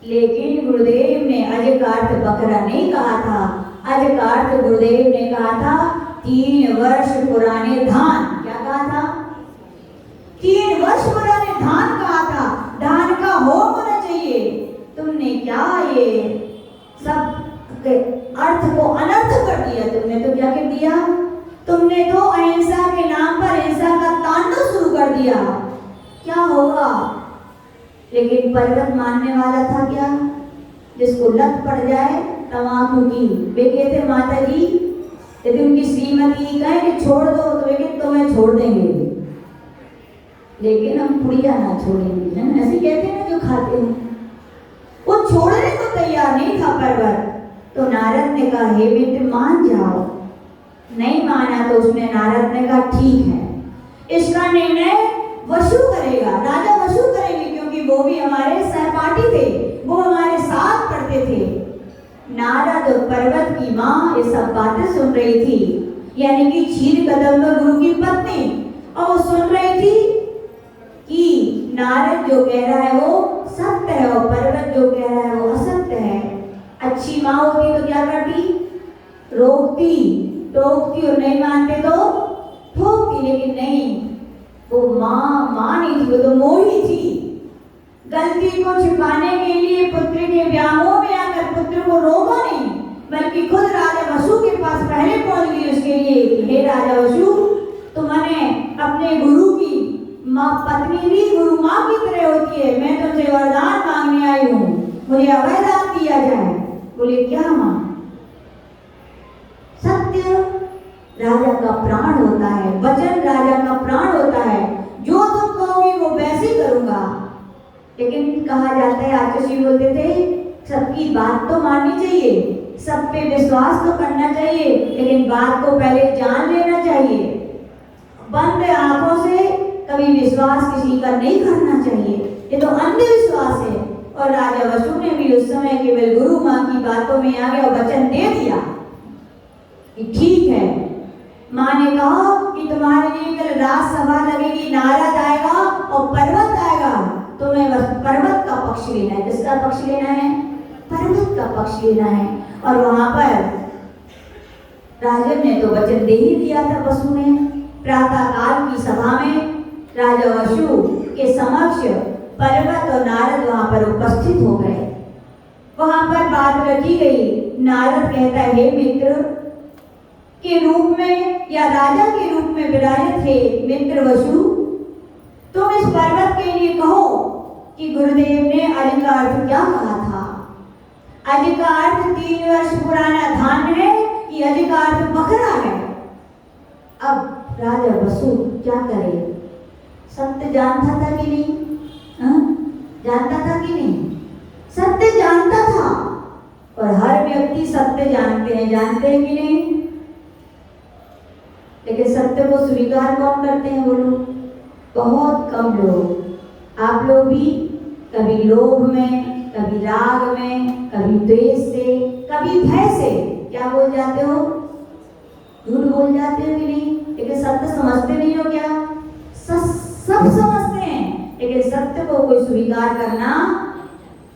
S1: लेकिन गुरुदेव ने अज का अर्थ बकरा नहीं कहा था। अज का अर्थ गुरुदेव ने कहा था 3 वर्ष पुराने धान। क्या कहा था? 3 वर्ष पुराने धान कहा था। धान का होम होना चाहिए। तुमने क्या ये सब अर्थ को अनर्थ कर दिया। तुमने तो क्या कर दिया? तुमने तो अहिंसा के नाम पर हिंसा का तांडव शुरू कर दिया। क्या होगा? लेकिन पर्वत मानने वाला था क्या? जिसको लत पड़ जाए तंबाकू की, वे कहते माता जी यदि उनकी श्रीमती कहे कि छोड़ दो तो वे कहते तुम्हें छोड़ देंगे, लेकिन हम पुड़िया ना छोड़ेंगे। ऐसे कहते हैं ना जो खाते हैं, वो छोड़ने को तैयार नहीं था पर्वत। तो नारद नारद ने कहा हे मित्र मान जाओ। नहीं माना तो उसने नारद ने कहा ठीक है, इसका निर्णय वसु करेगा, राजा वसु करेंगे, क्योंकि वो भी हमारे सहपाठी थे, वो हमारे साथ पढ़ते थे। नारद और पर्वत की माँ ये सब बातें सुन रही थी, यानी कि क्षीर कदम्ब गुरु की पत्नी, और वो सुन रही थी कि नारद जो कह रहा है वो सत्य है और पर्वत जो कह रहा है वो असत्य है। अच्छी माँ होती तो क्या करती? रोकती, टोकती, और नहीं मानते तो ठोकती, लेकिन नहीं, वो माँ नहीं थी, वो तो मोही थी। गलती को छिपाने के लिए पुत्र के व्यामोह में आकर पुत्र को रोका नहीं, बल्कि खुद राजा वसु के पास पहले पहुंच गई उसके लिए, हे राजा वसु, तुमने अपने गुरु की माँ पत्नी भी गुरु माँ की तरह होती है, मैं तुमसे वरदान मांगने आई हूँ, मुझे अभय दान दिया जाए। बोले क्या माँ? सत्य राजा का प्राण होता है, वचन राजा का प्राण होता है, जो तुम कहोगे वो वैसे ही करूंगा। लेकिन कहा जाता है, आचार्य जी बोलते थे, सबकी बात तो माननी चाहिए, सब पे विश्वास तो करना चाहिए, लेकिन बात को पहले जान लेना चाहिए। बंद आंखों से कभी विश्वास किसी का नहीं करना चाहिए, ये तो अंधविश्वास है। और राजा वसु ने भी उस समय केवल गुरु माँ की बातों में आ गया और वचन दे दिया कि ठीक है। माँ ने कहा कि तुम्हारे लिए कल राज सभा लगेगी, नारद आएगा और पर्वत आएगा, तुम्हें बस पर्वत का पक्ष लेना है। किसका पक्ष लेना है? पर्वत का पक्ष लेना है। और वहां पर राजन ने तो वचन दे ही दिया था वसु ने। प्रातः काल की सभा में राजा वसु के समक्ष पर्वत और नारद वहां पर उपस्थित हो गए। वहां पर बात रखी गई। नारद कहता है, हे मित्र के रूप में या राजा के रूप में विराजित थे मित्र वसु, तुम इस पर्वत के लिए कहो कि गुरुदेव ने अज का अर्थ क्या कहा था। अज का अर्थ 3 वर्ष पुराना धान्य है कि अज का अर्थ बकरा है। अब राजा वसु क्या करे? सत्य जानता था कि नहीं? जानता था कि नहीं? सत्य जानता था। और हर व्यक्ति सत्य जानते हैं कि नहीं? लेकिन सत्य को स्वीकार कौन करते हैं? बोलो, बहुत कम लोग। आप लोग भी कभी लोभ में, कभी राग में, कभी द्वेष से, कभी भय से क्या बोल जाते हो? झूठ बोल जाते हो कि नहीं? लेकिन सत्य समझते नहीं हो क्या? सब समझते हैं, लेकिन सत्य को कोई स्वीकार करना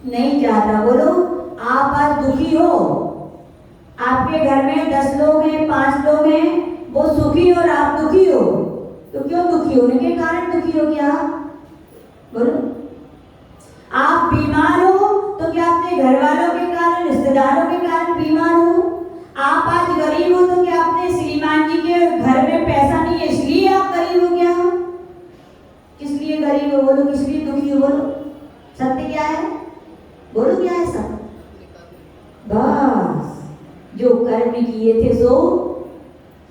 S1: नहीं चाहता। बोलो, आप आज दुखी हो, आपके घर में 10 लोग हैं, 5 लोग हैं, वो सुखी और आप दुखी हो, तो क्यों दुखी होने के कारण दुखी हो? क्या बोलो? आप बीमार हो तो क्या अपने घर वालों के कारण, रिश्तेदारों के कारण बीमार हो? आप आज गरीब हो तो क्या अपने श्रीमान जी के घर में पैसा नहीं है इसलिए आप गरीब हो? क्या किस लिए गरीब हो? बोलो, किस लिए दुखी हो? बोलो, सत्य क्या है? बोलो, क्या है सत्य? बस जो कर्म किए थे सो,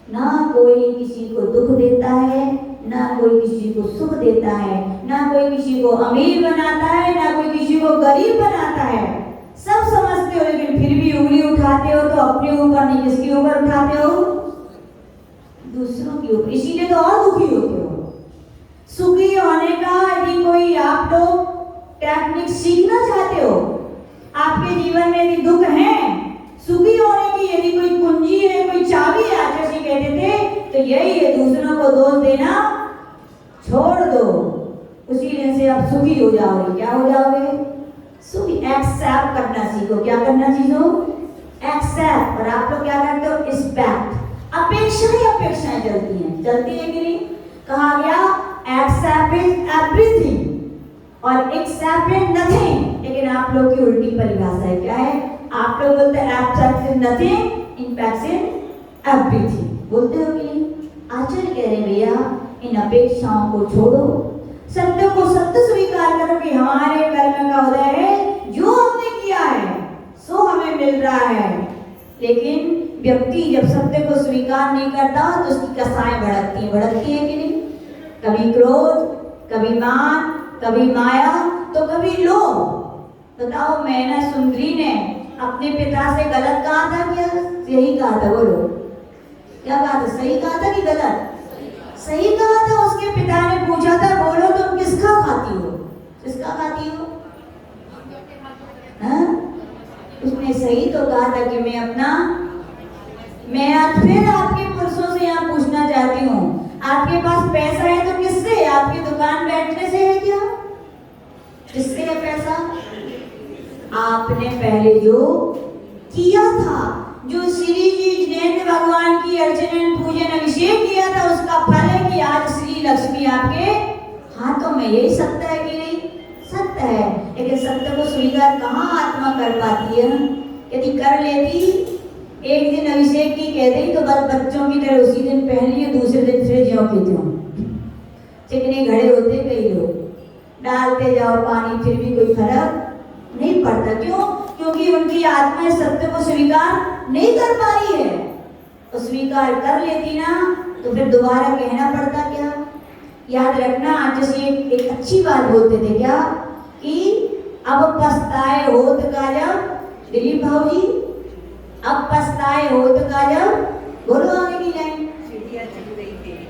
S1: ना कोई किसी को दुख देता है, ना कोई किसी को सुख देता है, ना कोई किसी को अमीर बनाता है, ना कोई किसी को गरीब बनाता है। सब समझते हो, लेकिन फिर भी उंगली उठाते हो तो अपने ऊपर नहीं, किसके ऊपर उठाते हो? दूसरों के ऊपर। इसीलिए तो और दुखी होते हो। सुखी होने का यदि कोई आप लोग टेक्निक सीखना चाहते हो, आपके जीवन में यदि दुख है, सुखी होने की यदि कोई कुंजी है, कोई चाबी है, आचार्य जी कहते थे, तो यही है, दूसरों को दोष देना छोड़ दो, उसी दिन से आप सुखी हो जाओगे। क्या हो जाओगे? सुखी। एक्सेप्ट करना सीखो। क्या करना सीखो? एक्सेप्ट। और आप लोग क्या करते हो? रिस्पेक्ट। अपेक्षाएं चलती है कि नहीं? कहा गया एक्सेप्ट इज एवरीथिंग और एक्सेप्ट इज नथिंग, लेकिन आप लोग की उल्टी परिभाषा है। क्या है? आप लोग बोलते हैं accept is nothing, impact is everything. बोलते हो कि नहीं? आचार्य कह रहे भैया, इन अपेक्षाओं को छोड़ो, सत्य को सत्य स्वीकार करो कि हमारे कर्म का उदय है, जो हमने किया है सो हमें मिल रहा है। लेकिन व्यक्ति जब सत्य को स्वीकार नहीं करता तो उसकी कसाएं भड़कती है कि नहीं? कभी क्रोध, कभी मान, कभी माया, तो कभी लोभ। बताओ, मैना सुंदरी ने अपने पिता से गलत कहा था कि यही कहा था, बोलो क्या कहा था, सही कहा था कि गलत? सही कहा था। उसके पिता ने पूछा था, बोलो तुम किसका खाती हो, किसका खाती हो? हाँ? उसने सही तो कहा था कि मैं आज फिर आपके पुरुषों से यहाँ पूछना चाहती हूँ, आपके पास पैसा है तो किससे? आपकी दुकान बैठने से है क्या? किससे है पैसा? आपने पहले जो किया था, जो श्री जी जिनेंद्र भगवान की अर्चन पूजन अभिषेक किया था, उसका फल है कि आज श्री लक्ष्मी आपके हाथों में। यही सत्य है कि नहीं? सत्य है। लेकिन सत्य को स्वीकार कहाँ आत्मा कर पाती है? यदि कर लेती, एक दिन अभिषेक की कह दी तो बस बच्चों की तरह उसी दिन पहन लिए, दूसरे दिन फिर ज्यों की त्यों। चिकने घड़े होते कई लोग, डालते जाओ पानी फिर भी कोई फर्क नहीं पड़ता। क्यों? क्योंकि उनकी आत्मा सत्य को स्वीकार नहीं कर पा रही है। तो स्वीकार कर लेती ना तो फिर दोबारा कहना पड़ता क्या? याद रखना, जैसे एक अच्छी बात बोलते थे क्या कि अब पछताए होत का जब, दिलीप भाव जी, अब पछताए होत का जब, बोलो आगे की लाइन।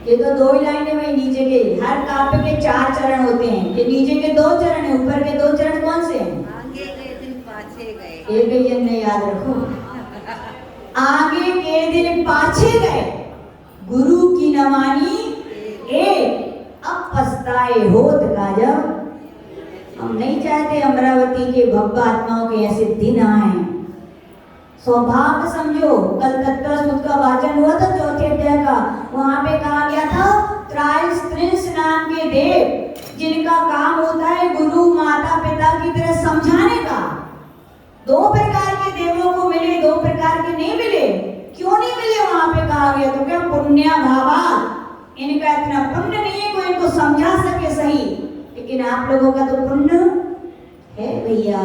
S1: ये तो 2 ही लाइन है भाई, नीचे के हर काव्य के 4 चरण होते हैं। ये नीचे के 2 चरण है, ऊपर के 2 चरण कौन से हैं? आगे के दिन पाछे गए, एक ही जन ने याद रखो। आगे के दिन पाछे गए, गुरु की न मानी एक, अब पछताए होत का जब। हम नहीं चाहते अमरावती के भव्य आत्माओं के ऐसे दिन आए। सौभाग्य समझो, कल तत्वसुध का वाचन हुआ था 4थे अध्याय का, वहां पे कहा गया था त्रायस्त्रिंश नाम के देव जिनका काम होता है गुरु माता पिता की तरह समझाने का। 2 प्रकार के देवों को मिले, 2 प्रकार के नहीं मिले। क्यों नहीं मिले? वहां पे कहा गया तो क्या पुण्य भावा, इनका इतना पुण्य नहीं है कोई इनको समझा सके सही। लेकिन आप लोगों का तो पुण्य है भैया,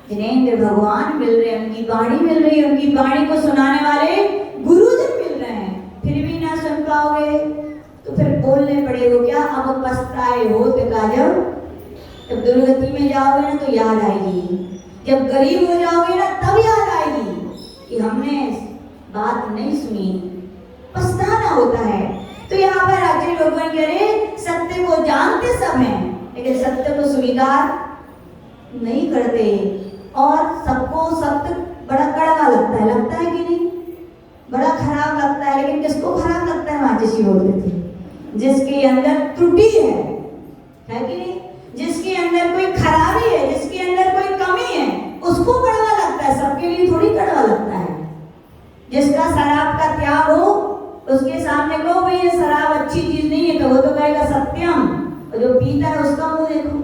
S1: जिनेंद्र भगवान मिल रहे हैं, उनकी वाणी मिल रही है, उनकी वाणी को सुनाने वाले गुरुजन मिल रहे हैं, फिर भी ना सुन पाओगे तो फिर बोलने पड़ेगा क्या? अब पछताए होत का जब दुर्गति में जाओगे ना तो याद आएगी, जब गरीब हो जाओगे ना तब याद आएगी कि हमने बात नहीं सुनी, पछताना होता है। तो यहाँ पर आज लोगों ने कह रहे सत्य को जानते सब हैं लेकिन सत्य को स्वीकार नहीं करते, और सबको सत्य बड़ा कड़वा लगता है कि नहीं? बड़ा खराब लगता है। लेकिन किसको खराब लगता है? माचिसी बोलते थे, जिसके अंदर त्रुटि है कि नहीं? जिसके अंदर कोई खराबी है, जिसके अंदर कोई कमी है, उसको कड़वा लगता है, सबके लिए थोड़ी कड़वा लगता है। जिसका शराब का त्याग हो उसके सामने कहो भाई ये शराब अच्छी चीज नहीं है तो वो तो कहेगा सत्यम, और जो पीता है उसका मुंह देखो,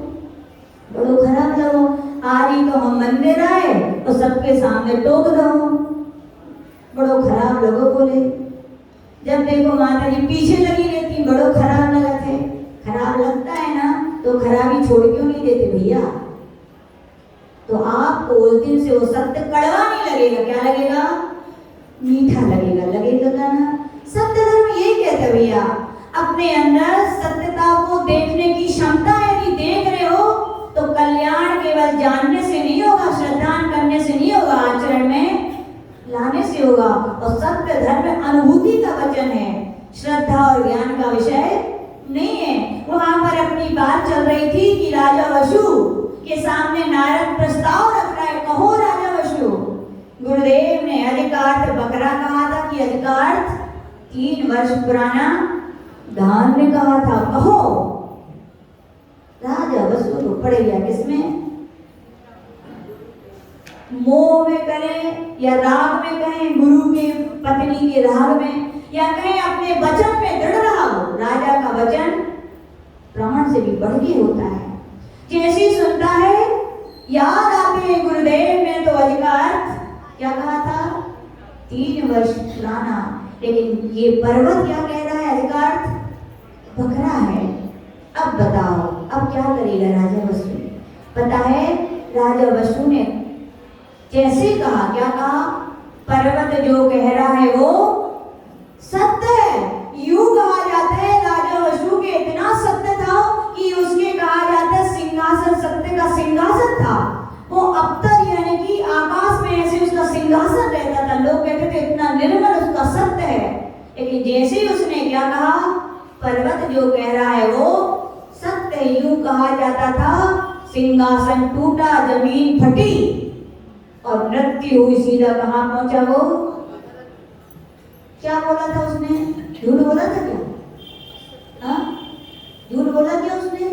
S1: बड़ो खराब लगो। आज ही तो हम मंदिर आए और सबके सामने टोक दो, बड़ो खराब लगो बोले। जब देखो माता जी पीछे लगी रहती, बड़ो खराब लगत है। खराब लगता है ना तो खराबी छोड़ क्यों नहीं देते भैया? तो आपको उस दिन से वो सत्य कड़वा नहीं लगेगा, क्या लगेगा? मीठा लगेगा ना। सत्य धर्म यही कहता है भैया, अपने अंदर सत्यता को देखने की क्षमता यदि देख रहे हो तो कल्याण केवल जानने से नहीं होगा, श्रद्धान करने से नहीं होगा, आचरण में लाने से होगा। और सत्य धर्म अनुभूति का वचन है, श्रद्धा और ज्ञान का विषय नहीं है। वहां पर अपनी बात चल रही थी कि राजा वशु के सामने नारद प्रस्ताव रख रहा है, कहो राजा वशु। गुरुदेव ने अधिकार्थ बकरा कहा था कि अधिकार्थ 3 वर्ष पुराना धान्य कहा था, कहो। राजा वसु तो पड़े गया किसमें? मोह में करें या राग में कहें, गुरु के पत्नी के राग में, या कहें अपने वचन में दृढ़ रहा हो। राजा का वचन प्रमाण से भी बढ़ के होता है। जैसे ही सुनता है याद आते हैं गुरुदेव ने तो अधिकार्थ क्या कहा था? 3 वर्ष पुराना। लेकिन ये पर्वत क्या कह रहा है? अधिकार्थ बकरा है। अब बताओ अब क्या करेगा राजा वसु? पता है राजा वसु ने कैसे कहा, क्या कहा? पर्वत जो कह रहा है वो सत्य है। यूं कहा जाता है राजा वसु के इतना सत्य था कि उसके कहा जाता है सिंहासन, सत्य का सिंहासन था। वो अवतर यानी कि आकाश में ऐसे उसका सिंहासन रहता था। लोग कहते तो इतना निर्मल उसका सत्य है, लेकिन जैसे ही उसने क्या कहा, पर्वत जो कह रहा है वो सत्य है। यूं कहा जाता था सिंहासन टूटा, जमीन फटी और मृत्यु हुई। सीधा कहाँ पहुंचा वो? क्या बोला था उसने? झूठ बोला था क्या? हाँ, झूठ बोला क्या उसने?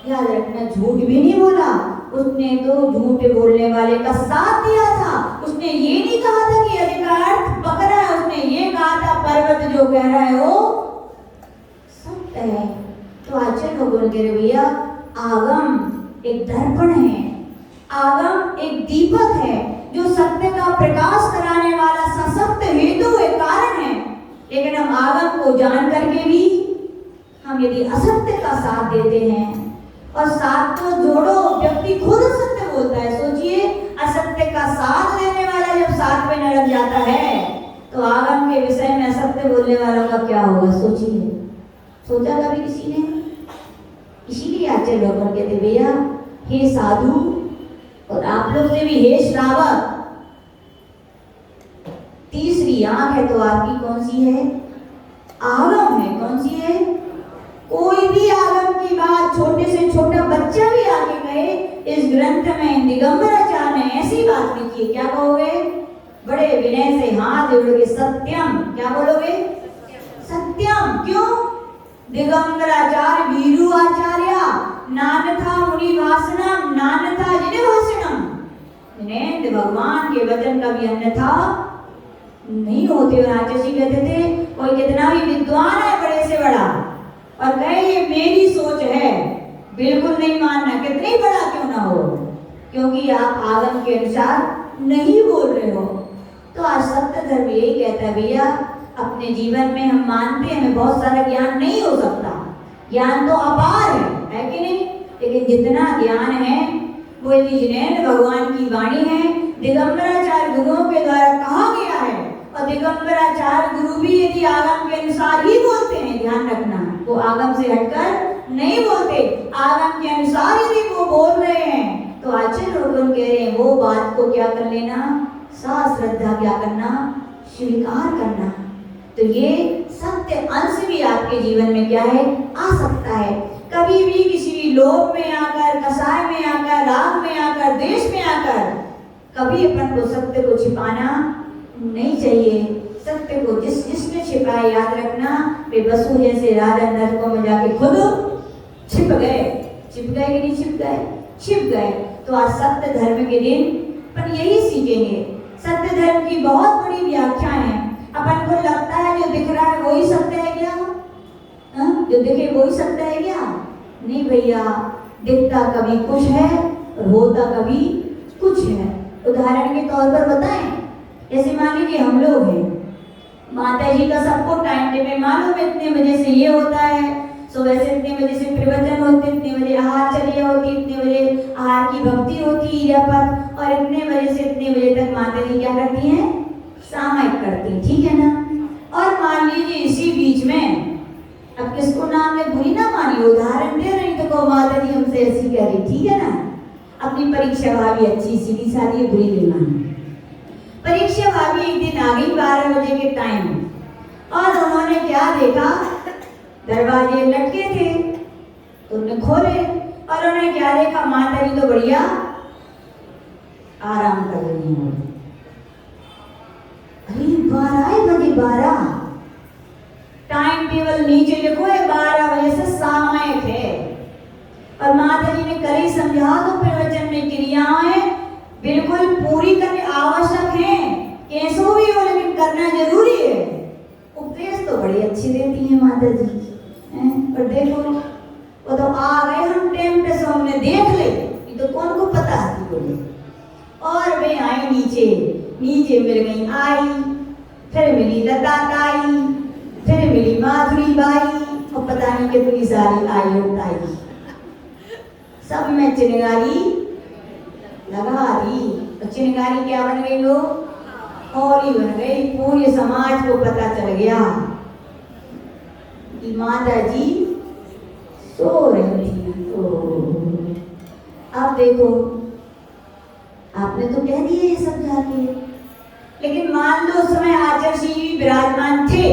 S1: याद रखना, झूठ भी नहीं बोला उसने, तो झूठ बोलने वाले का साथ दिया था। उसने ये नहीं कहा था कि अधिकार पकड़ा है, उसने ये कहा था पर्वत जो कह रहा है वो सत्य है। तो आचार्य भगवान कह रहे भैया, आगम एक दर्पण है, आगम एक दीपक है जो सत्य का प्रकाश कराने वाला सशक्त हेतु है, कारण है। लेकिन हम आगम को जान करके भी हम यदि असत्य का साथ देते हैं, और साथ तो जोड़ो, व्यक्ति खुद सत्य बोलता है। सोचिए, असत्य का साथ देने वाला जब साथ में न लग जाता है तो आगम के विषय में असत्य बोलने वालों का क्या होगा? सोचिए, सोचा कभी किसी ने? इसीलिए आचार्य भगवान कहते भैया, हे साधु और आप लोग से भी हे श्रावक, तीसरी आंख है तो आपकी कौन सी है? आगम है। कौन सी है? कोई भी आगम की बात छोटे से छोटा बच्चा भी आगे गए, इस ग्रंथ में दिगंबराचार्य ने ऐसी बात लिखी है, क्या कहोगे? बड़े विनय से हाथ जोड़ के सत्यम, क्या बोलोगे? सत्यम। क्यों? दिगंबराचार्य वीरू आचार्य नानथा मुनि भाषणम, नानथा जिने भाषणम, जिन्हें भगवान के वचन का भी अन्यथा नहीं होते। और आचार्य जी कहते थे, कोई कितना भी विद्वान है बड़े से बड़ा और कहे ये मेरी सोच है, बिल्कुल नहीं मानना, कितनी बड़ा क्यों ना हो, क्योंकि आप आगम के अनुसार नहीं बोल रहे हो। तो आज सत्य धर्म यही कहता है भैया, अपने जीवन में हम मानते हैं हमें बहुत सारा ज्ञान नहीं हो सकता, ज्ञान तो अपार है कि नहीं, लेकिन जितना ज्ञान है वो यदि जिनेन्द्र भगवान की वाणी है, दिगंबराचार्य गुरुओं के द्वारा कहा गया है, और दिगंबराचार्य गुरु भी यदि आगम के अनुसार ही बोलते हैं, ध्यान रखना, वो आगम से हटकर नहीं बोलते, आगम के अनुसार यदि वो बोल रहे हैं तो आचार्य भगवान कह रहे हैं वो बात को क्या कर लेना, श्रद्धा क्या करना, स्वीकार करना। तो ये सत्य अंश भी आपके जीवन में क्या है, आ सकता है। कभी भी किसी लोभ में आकर, कसाय में आकर, राग में आकर, द्वेष में आकर कभी अपन को सत्य को छिपाना नहीं चाहिए। सत्य को जिसने छिपाया, याद रखना, वे वसु जैसे राजा नरकों में जाके खुद छिप गए। छिप गए कि नहीं छिप गए? छिप गए। तो आज सत्य धर्म के दिन अपन यही सीखेंगे। सत्य धर्म की बहुत बड़ी व्याख्या है। अपन को लगता है जो दिख रहा है वही सत्य है क्या? जो दिखे वही सत्य है क्या? नहीं भैया, दिखता कभी कुछ है और होता कभी कुछ है। उदाहरण के तौर पर बताएं, जैसे मान लीजिए हम लोग हैं, माता जी का सबको टाइम टेबल मालूम है, इतने बजे से ये होता है, सुबह से इतने बजे से प्रवचन होते, इतने बजे आहार चर्या होती, इतने बजे आहार की भक्ति होती है पर, और इतने बजे से इतने बजे तक माता जी क्या करती हैं, सामायिक करती हैं, ठीक है ना। और मान लीजिए इसी बीच में, अब किसको नाम में बुरी ना मानी, उदाहरण दे रही तो को माता जी हमसे ऐसी कह रही, ठीक है ना। अपनी परीक्षा भाभी अच्छी सीधी सादी बुरी नहीं मानी। परीक्षा भाभी एक दिन आ गई 12 बजे के टाइम, और उन्होंने क्या देखा, दरवाजे लटके थे तो उन्होंने खोले, और उन्होंने क्या देखा, माता जी तो बढ़िया आराम कर रही हैं। अरे 12 बजे 12, टाइम टेबल नीचे लिखो है 12 बजे से सामायिक है, और माता जी ने करी समझा तो प्रवचन में क्रियाएं बिल्कुल पूरी करनी आवश्यक है, कैसो भी हो लेकिन करना जरूरी है। उपदेश तो बड़ी अच्छी देती है माता जी, पर देखो वो तो आ गए हम टाइम पे, सो हमने देख ले, ये तो कौन को पता है बोले। और वे आई नीचे, नीचे मिल गई आई, फिर मिली लता ताई, फिर मिली माधुरी बाई, और पता नहीं कितनी सारी आई ताई, सब में चिनगारी लगा दी। तो चिनगारी क्या बन गई, लोग होली बन गई। पूरे समाज को पता चल गया कि माता जी सो रही थी। तो अब देखो, आपने तो कह दिया ये सब जाके, लेकिन मान लो उस समय आचार्य जी विराजमान थे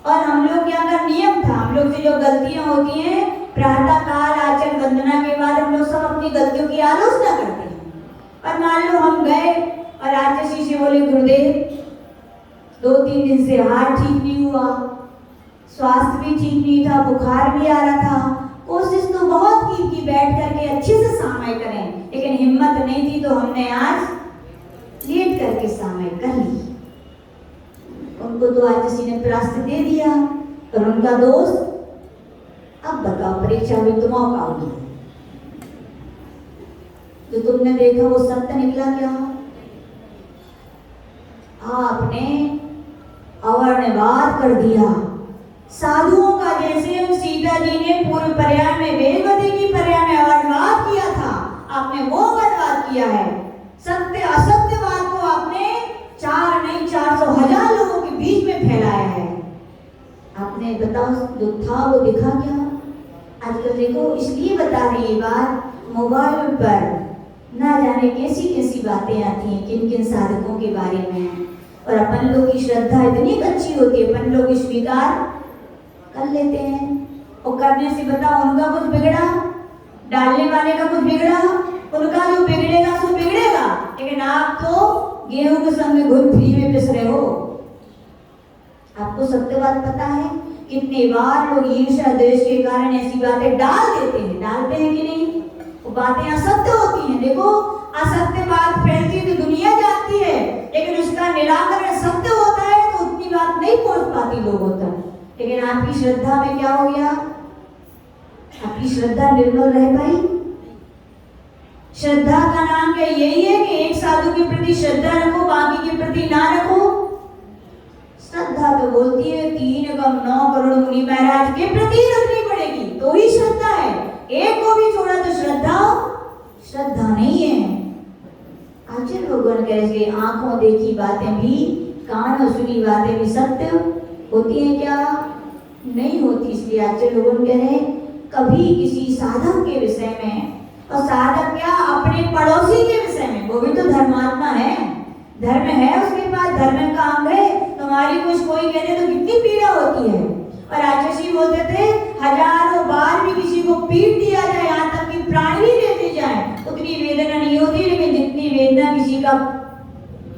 S1: और हम लोग क्या का नियम था, हम लोग से जो गलतियां होती हैं प्रातः काल आचरण वंदना के बाद हम लोग सब अपनी गलतियों की आलोचना करते हैं। और मान लो हम गए और आचार्य जी से बोले गुरुदेव 2-3 दिन से हाथ ठीक नहीं हुआ, स्वास्थ्य भी ठीक नहीं था, बुखार भी आ रहा था, कोशिश तो बहुत की कि बैठ करके अच्छे से सामय करें, लेकिन हिम्मत नहीं थी, तो हमने आज लेट करके सामय कर ली। उनको तो आज किसी ने प्राश्चित दे दिया और उनका दोस्त, अब बताओ परीक्षा हुई तो मौका हो गया, जो तुमने देखा वो सत्य निकला क्या? आपने अवर्णवाद कर दिया साधुओं का, जैसे सीता जी ने पूर्व पर्याय में वेदवती की पर्याय में अवर्णवाद किया था, आपने वो अवर्णवाद किया है। सत्य असत्यवाद को आपने 4 नहीं 400,000 लोगों के बीच में फैलाया है। आपने बताओ जो था वो दिखा क्या? आजकल देखो, इसलिए बता रही ये बात, मोबाइल पर ना जाने कैसी कैसी बातें आती हैं किन किन साधकों के बारे में, और अपन लोग की श्रद्धा इतनी अच्छी होती है, अपन लोग स्वीकार कर लेते हैं। और करने से बताओ उनका कुछ बिगड़ा, डालने वाले का कुछ बिगड़ा, उनका जो बिगड़ेगा सो बिगड़ेगा, लेकिन आप तो गेहूं के संग घुल फ्री में पिस रहे हो। आपको सत्य बात पता है, कितने बार लोग ईर्ष्या द्वेष के कारण ऐसी बातें डाल देते हैं, डालते हैं कि नहीं? वो बातें असत्य होती हैं। देखो, असत्य बात फैलती है तो दुनिया जाती है, लेकिन उसका निराकरण सत्य होता है तो उतनी बात नहीं पहुंच पाती लोगों तक। लेकिन आपकी श्रद्धा में क्या हो गया? आपकी श्रद्धा निर्मल रह पाई? श्रद्धा का नाम क्या यही है कि एक साधु के प्रति श्रद्धा रखो, बाकी के प्रति ना रखो? श्रद्धा तो बोलती है 3 कम 9 करोड़ मुनि महाराज के प्रति रखनी पड़ेगी तो ही श्रद्धा है। एक को भी छोड़ा तो श्रद्धा नहीं है। आचार्य भगवान कह रहे आंखों देखी बातें भी, कानों सुनी बातें भी सत्य होती हैं क्या? नहीं होती। इसलिए आचार्य भगवान कह रहे कभी किसी साधक के विषय में, और साधक क्या अपने पड़ोसी के विषय में, वो भी तो धर्मात्मा है, धर्म है उसके पास, धर्म का अंग है, तुम्हारी कुछ कोई कहते तो कितनी पीड़ा होती है। और आचार्य जी बोलते थे 1000 बार भी किसी को पीट दिया जाए, यहाँ तक कि प्राण भी दे दी जाए, उतनी वेदना नहीं होती, लेकिन जितनी वेदना किसी का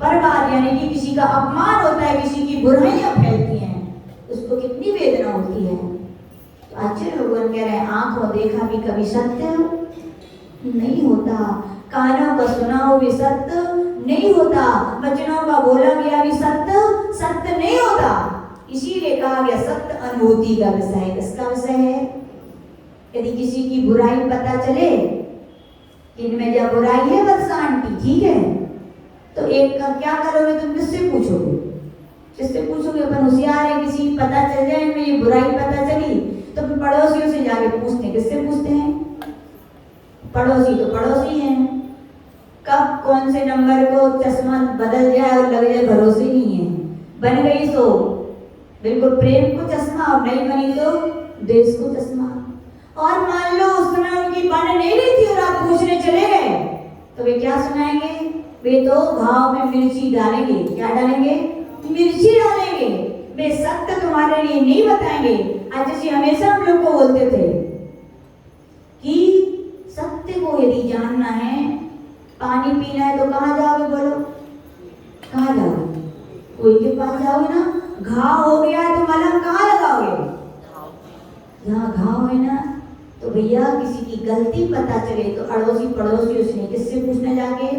S1: बर्बाद यानी कि किसी का अपमान होता है, किसी की बुराइयां फैलती हैं, उसको कितनी वेदना होती है। तो आचार्य भगवान कह रहे हैं आंखों देखा भी कभी सत्य नहीं होता, कानों का सुना हो भी सत्य नहीं होता, वचनों का बोला गया भी सत्य नहीं होता। इसीलिए कहा गया सत्य अनुभूति का विषय है। किसका विषय है? यदि किसी की बुराई पता चले, इनमें जब बुराई है वर्षा आंटी, ठीक है, तो एक का क्या करोगे तुम? किससे पूछोगे? किससे पूछोगे? अपन होशियार है, किसी पता चल जाए इनमें ये बुराई पता चली तो फिर पड़ोसियों से जाके पूछते हैं। किससे पूछते हैं? पड़ोसी तो पड़ोसी हैं, कब कौन से नंबर को चश्मा बदल जाए और लग जाए भरोसे नहीं है। बन गई तो बिल्कुल प्रेम को चश्मा, और नहीं बनी तो देश को चश्मा। और मान लो उस समय उनकी बन नहीं रही थी और आप पूछने चले गए, तो वे क्या सुनाएंगे? वे तो घाव में मिर्ची डालेंगे। क्या डालेंगे? मिर्ची डालेंगे। वे सत्य तुम्हारे लिए नहीं बताएंगे। आचार्य जी हमेशा हम लोग को बोलते थे कि सत्य को यदि जानना है, पानी पीना है तो कहाँ जाओगे? बोलो, कहाँ जाओगे? कोई के पास जाओगे ना। घाव हो गया है तो मलहम कहाँ लगाओगे? जहाँ घाव है ना। तो भैया किसी की गलती पता चले तो अड़ोसी पड़ोसी उसने किससे पूछना? जाके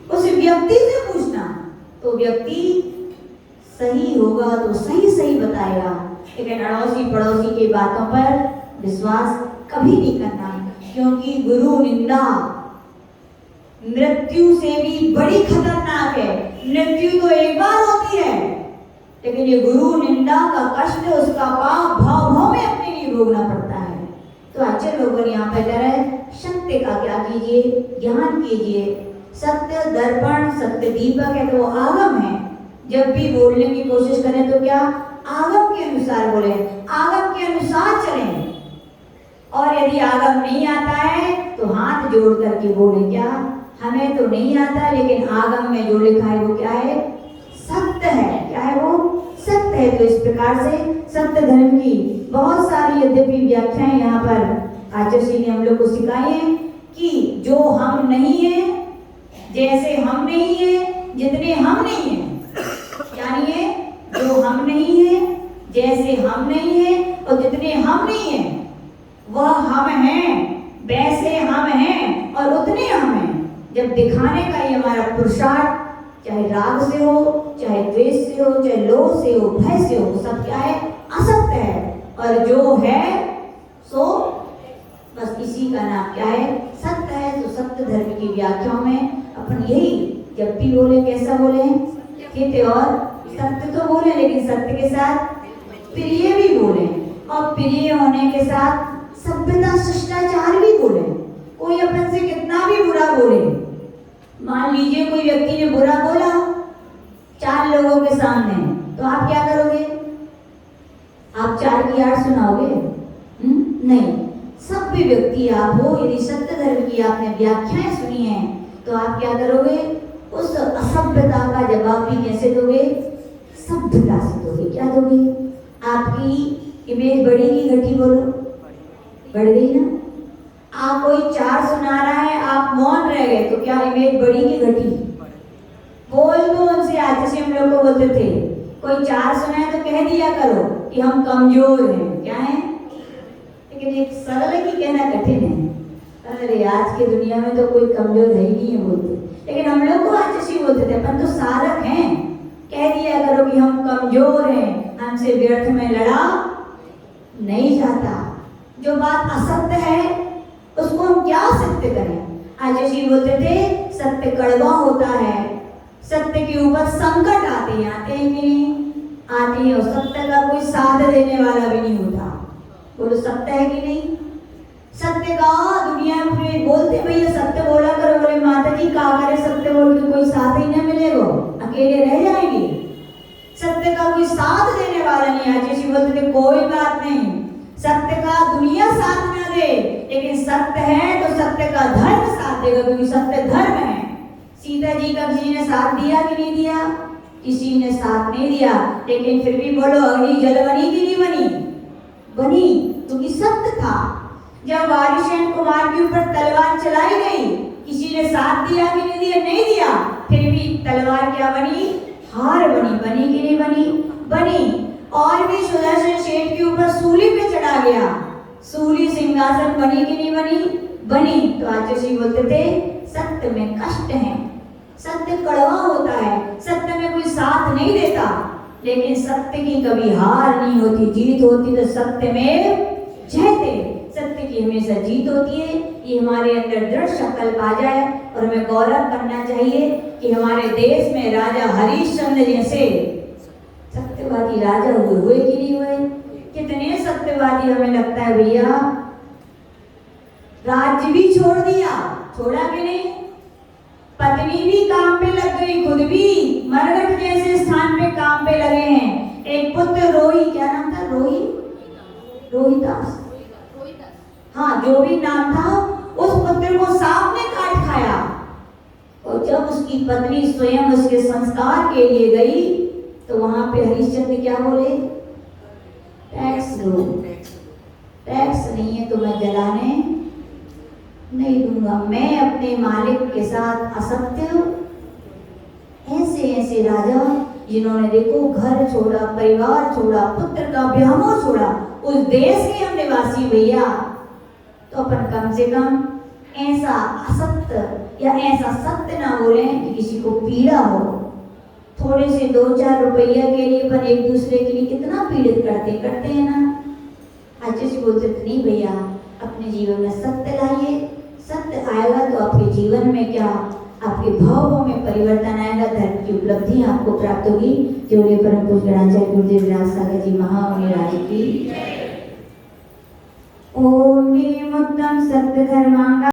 S1: उस व्यक्ति से पूछना, तो व्यक्ति सही होगा तो सही बताएगा, लेकिन अड़ोसी पड़ोसी की बातों पर विश्वास कभी नहीं करना, क्योंकि गुरु निंदा मृत्यु से भी बड़ी खतरनाक है। मृत्यु तो एक बार होती है, लेकिन ये गुरु निंदा का कष्ट, उसका पाप भाव में अपने लिए भोगना पड़ता है। तो आचार्य भगवान यहाँ पे कह रहे हैं सत्य का क्या कीजिए? ज्ञान कीजिए। सत्य दर्पण, सत्य दीपक है तो वो आगम है। जब भी बोलने की कोशिश करें तो क्या आगम के अनुसार बोले, आगम के अनुसार चलें। और यदि आगम नहीं आता है तो हाथ जोड़ करके बोले क्या हमें तो नहीं आता, लेकिन आगम में जो लिखा है वो क्या है? तो इस प्रकार से सत्य धर्म की बहुत सारी यद्यपि व्याख्याएं यहाँ पर आचार्य जी ने हम लोग को सिखाई है कि जो हम नहीं है, जैसे हम नहीं है, जितने हम नहीं है, यानी जो हम नहीं है, जैसे हम नहीं है और जितने हम नहीं है वह हम हैं, वैसे हम हैं और उतने हम हैं। जब दिखाने का ये हमारा पुरुषार्थ, चाहे राग से हो, चाहे द्वेष से हो, चाहे लोभ से हो, भय से हो, सब क्या है? असत्य है। और जो है सो बस इसी का नाम क्या है? सत्य है। तो सत्य धर्म की व्याख्याओं में अपन यही जब भी बोले कैसा बोले? हित और सत्य तो बोले, लेकिन सत्य के साथ प्रिय भी बोले, और प्रिय होने के साथ सभ्यता शिष्टाचार भी बोले। कोई अपन से कितना भी बुरा बोले, मान लीजिए कोई व्यक्ति ने बुरा बोला 4 लोगों के सामने, तो आप क्या करोगे? आप 4 की 8 सुनाओगे? नहीं। सभ्य व्यक्ति आप हो, यदि सत्य धर्म की आपने व्याख्याएं सुनी है तो आप क्या करोगे? उस असभ्यता का जवाब भी कैसे दोगे? सभ्यता से दोगे। क्या दोगे? आपकी इमेज बढ़ेगी घटी? बोलो, बढ़ गई ना? आप कोई 4 सुना रहा है, आप मौन रह गए, तो क्या इमेज बढ़ी कि घटी? बोल दो उनसे। आज जैसे हम लोग को बोलते थे कोई 4 सुनाए तो कह दिया करो कि हम कमजोर हैं। क्या है? लेकिन एक सरल की कहना कठिन है। अरे आज की दुनिया में तो कोई कमजोर है ही नहीं है बोलते, लेकिन हम लोग को आज जैसे बोलते थे अपन तो साधक हैं। कह दिया करो कि हम कमजोर हैं, हमसे व्यर्थ में लड़ा नहीं जाता। जो बात असत्य है उसको हम क्या सत्य करें? आचार्य जी बोलते थे सत्य कड़वा होता है, सत्य के ऊपर संकट आते हैं कि नहीं? आते हैं। और सत्य का कोई साथ देने वाला भी नहीं होता। बोलो सत्य है कि नहीं? सत्य का दुनिया में बोलते भैया सत्य बोला करो, बोले माता जी क्या करे सत्य बोल के कोई साथ ही न मिलेगा, अकेले रह जाएंगे। सत्य का कोई साथ देने वाला नहीं। आचार्य जी बोलते थे कोई बात नहीं, सत्य का दुनिया साथ न दे, लेकिन सत्य है तो सत्य का धर्म साथ देगा, क्योंकि सत्य धर्म है। सीता जी का किसी ने साथ दिया कि नहीं दिया? किसी ने साथ नहीं दिया, लेकिन फिर भी बोलो अग्नि जल बनी कि नहीं बनी? बनी, क्योंकि सत्य था। जब वारिशेन कुमार के ऊपर तलवार चलाई गई, किसी ने साथ दिया कि नहीं दिया? नहीं दिया, फिर भी तलवार क्या बनी? हार बनी। बनी कि नहीं बनी? बनी। और भी सुदर्शन शेठ के ऊपर सूली पे चढ़ा गया, सूली सिंहासन बनी कि नहीं बनी? बनी। तो आचार्य जी बोलते थे सत्य में कष्ट है, सत्य कड़वा होता है, सत्य में कोई साथ नहीं देता, लेकिन सत्य की कभी हार नहीं होती, जीत होती तो सत्य में जयते। सत्य की हमेशा जीत होती है। ये हमारे अंदर दृढ़ संकल्प आ जाए और हमें गौरव करना चाहिए कि हमारे देश में राजा हरिश्चंद्र जैसे सत्यवादी राजा हुए कि नहीं हुए? कितने सत्यवादी हमें लगता है भैया, राज्य भी छोड़ दिया, छोड़ा कि नहीं? पत्नी भी काम पे लग गई, खुद भी मरघट जैसे स्थान पे काम पे लगे हैं। एक पुत्र रोही, क्या नाम था? रोहिदास, हाँ जो भी नाम था, उस पुत्र को सांप ने काट खाया। और जब उसकी पत्नी स्वयं उसके संस्कार के लिए गई तो वहां पे हरिश्चंद्र क्या बोले? टैक्स दो, टैक्स नहीं है तो मैं जलाने नहीं दूंगा। मैं अपने मालिक के साथ असत्य। ऐसे ऐसे राजा जिन्होंने देखो घर छोड़ा, परिवार छोड़ा, पुत्र का व्यामोह छोड़ा, उस देश के हम निवासी भैया, तो अपन कम से कम ऐसा असत्य या ऐसा सत्य ना बोले कि किसी को पीड़ा हो। थोड़े से 2-4 रुपया के लिए पर एक दूसरे के लिए कितना पीड़ित करते हैं ना। अच्छे से बोलते नहीं भैया, अपने जीवन में सत्य लाइए। सत्य आएगा तो आपके जीवन में क्या, आपके भावों में परिवर्तन आएगा, धर्म की उपलब्धि आपको प्राप्त होगी। जो परम पूज्य आचार्य गुरुदेव विराज सागर जी महामुनि राज की। ओम उत्तम सत्य धर्मांगा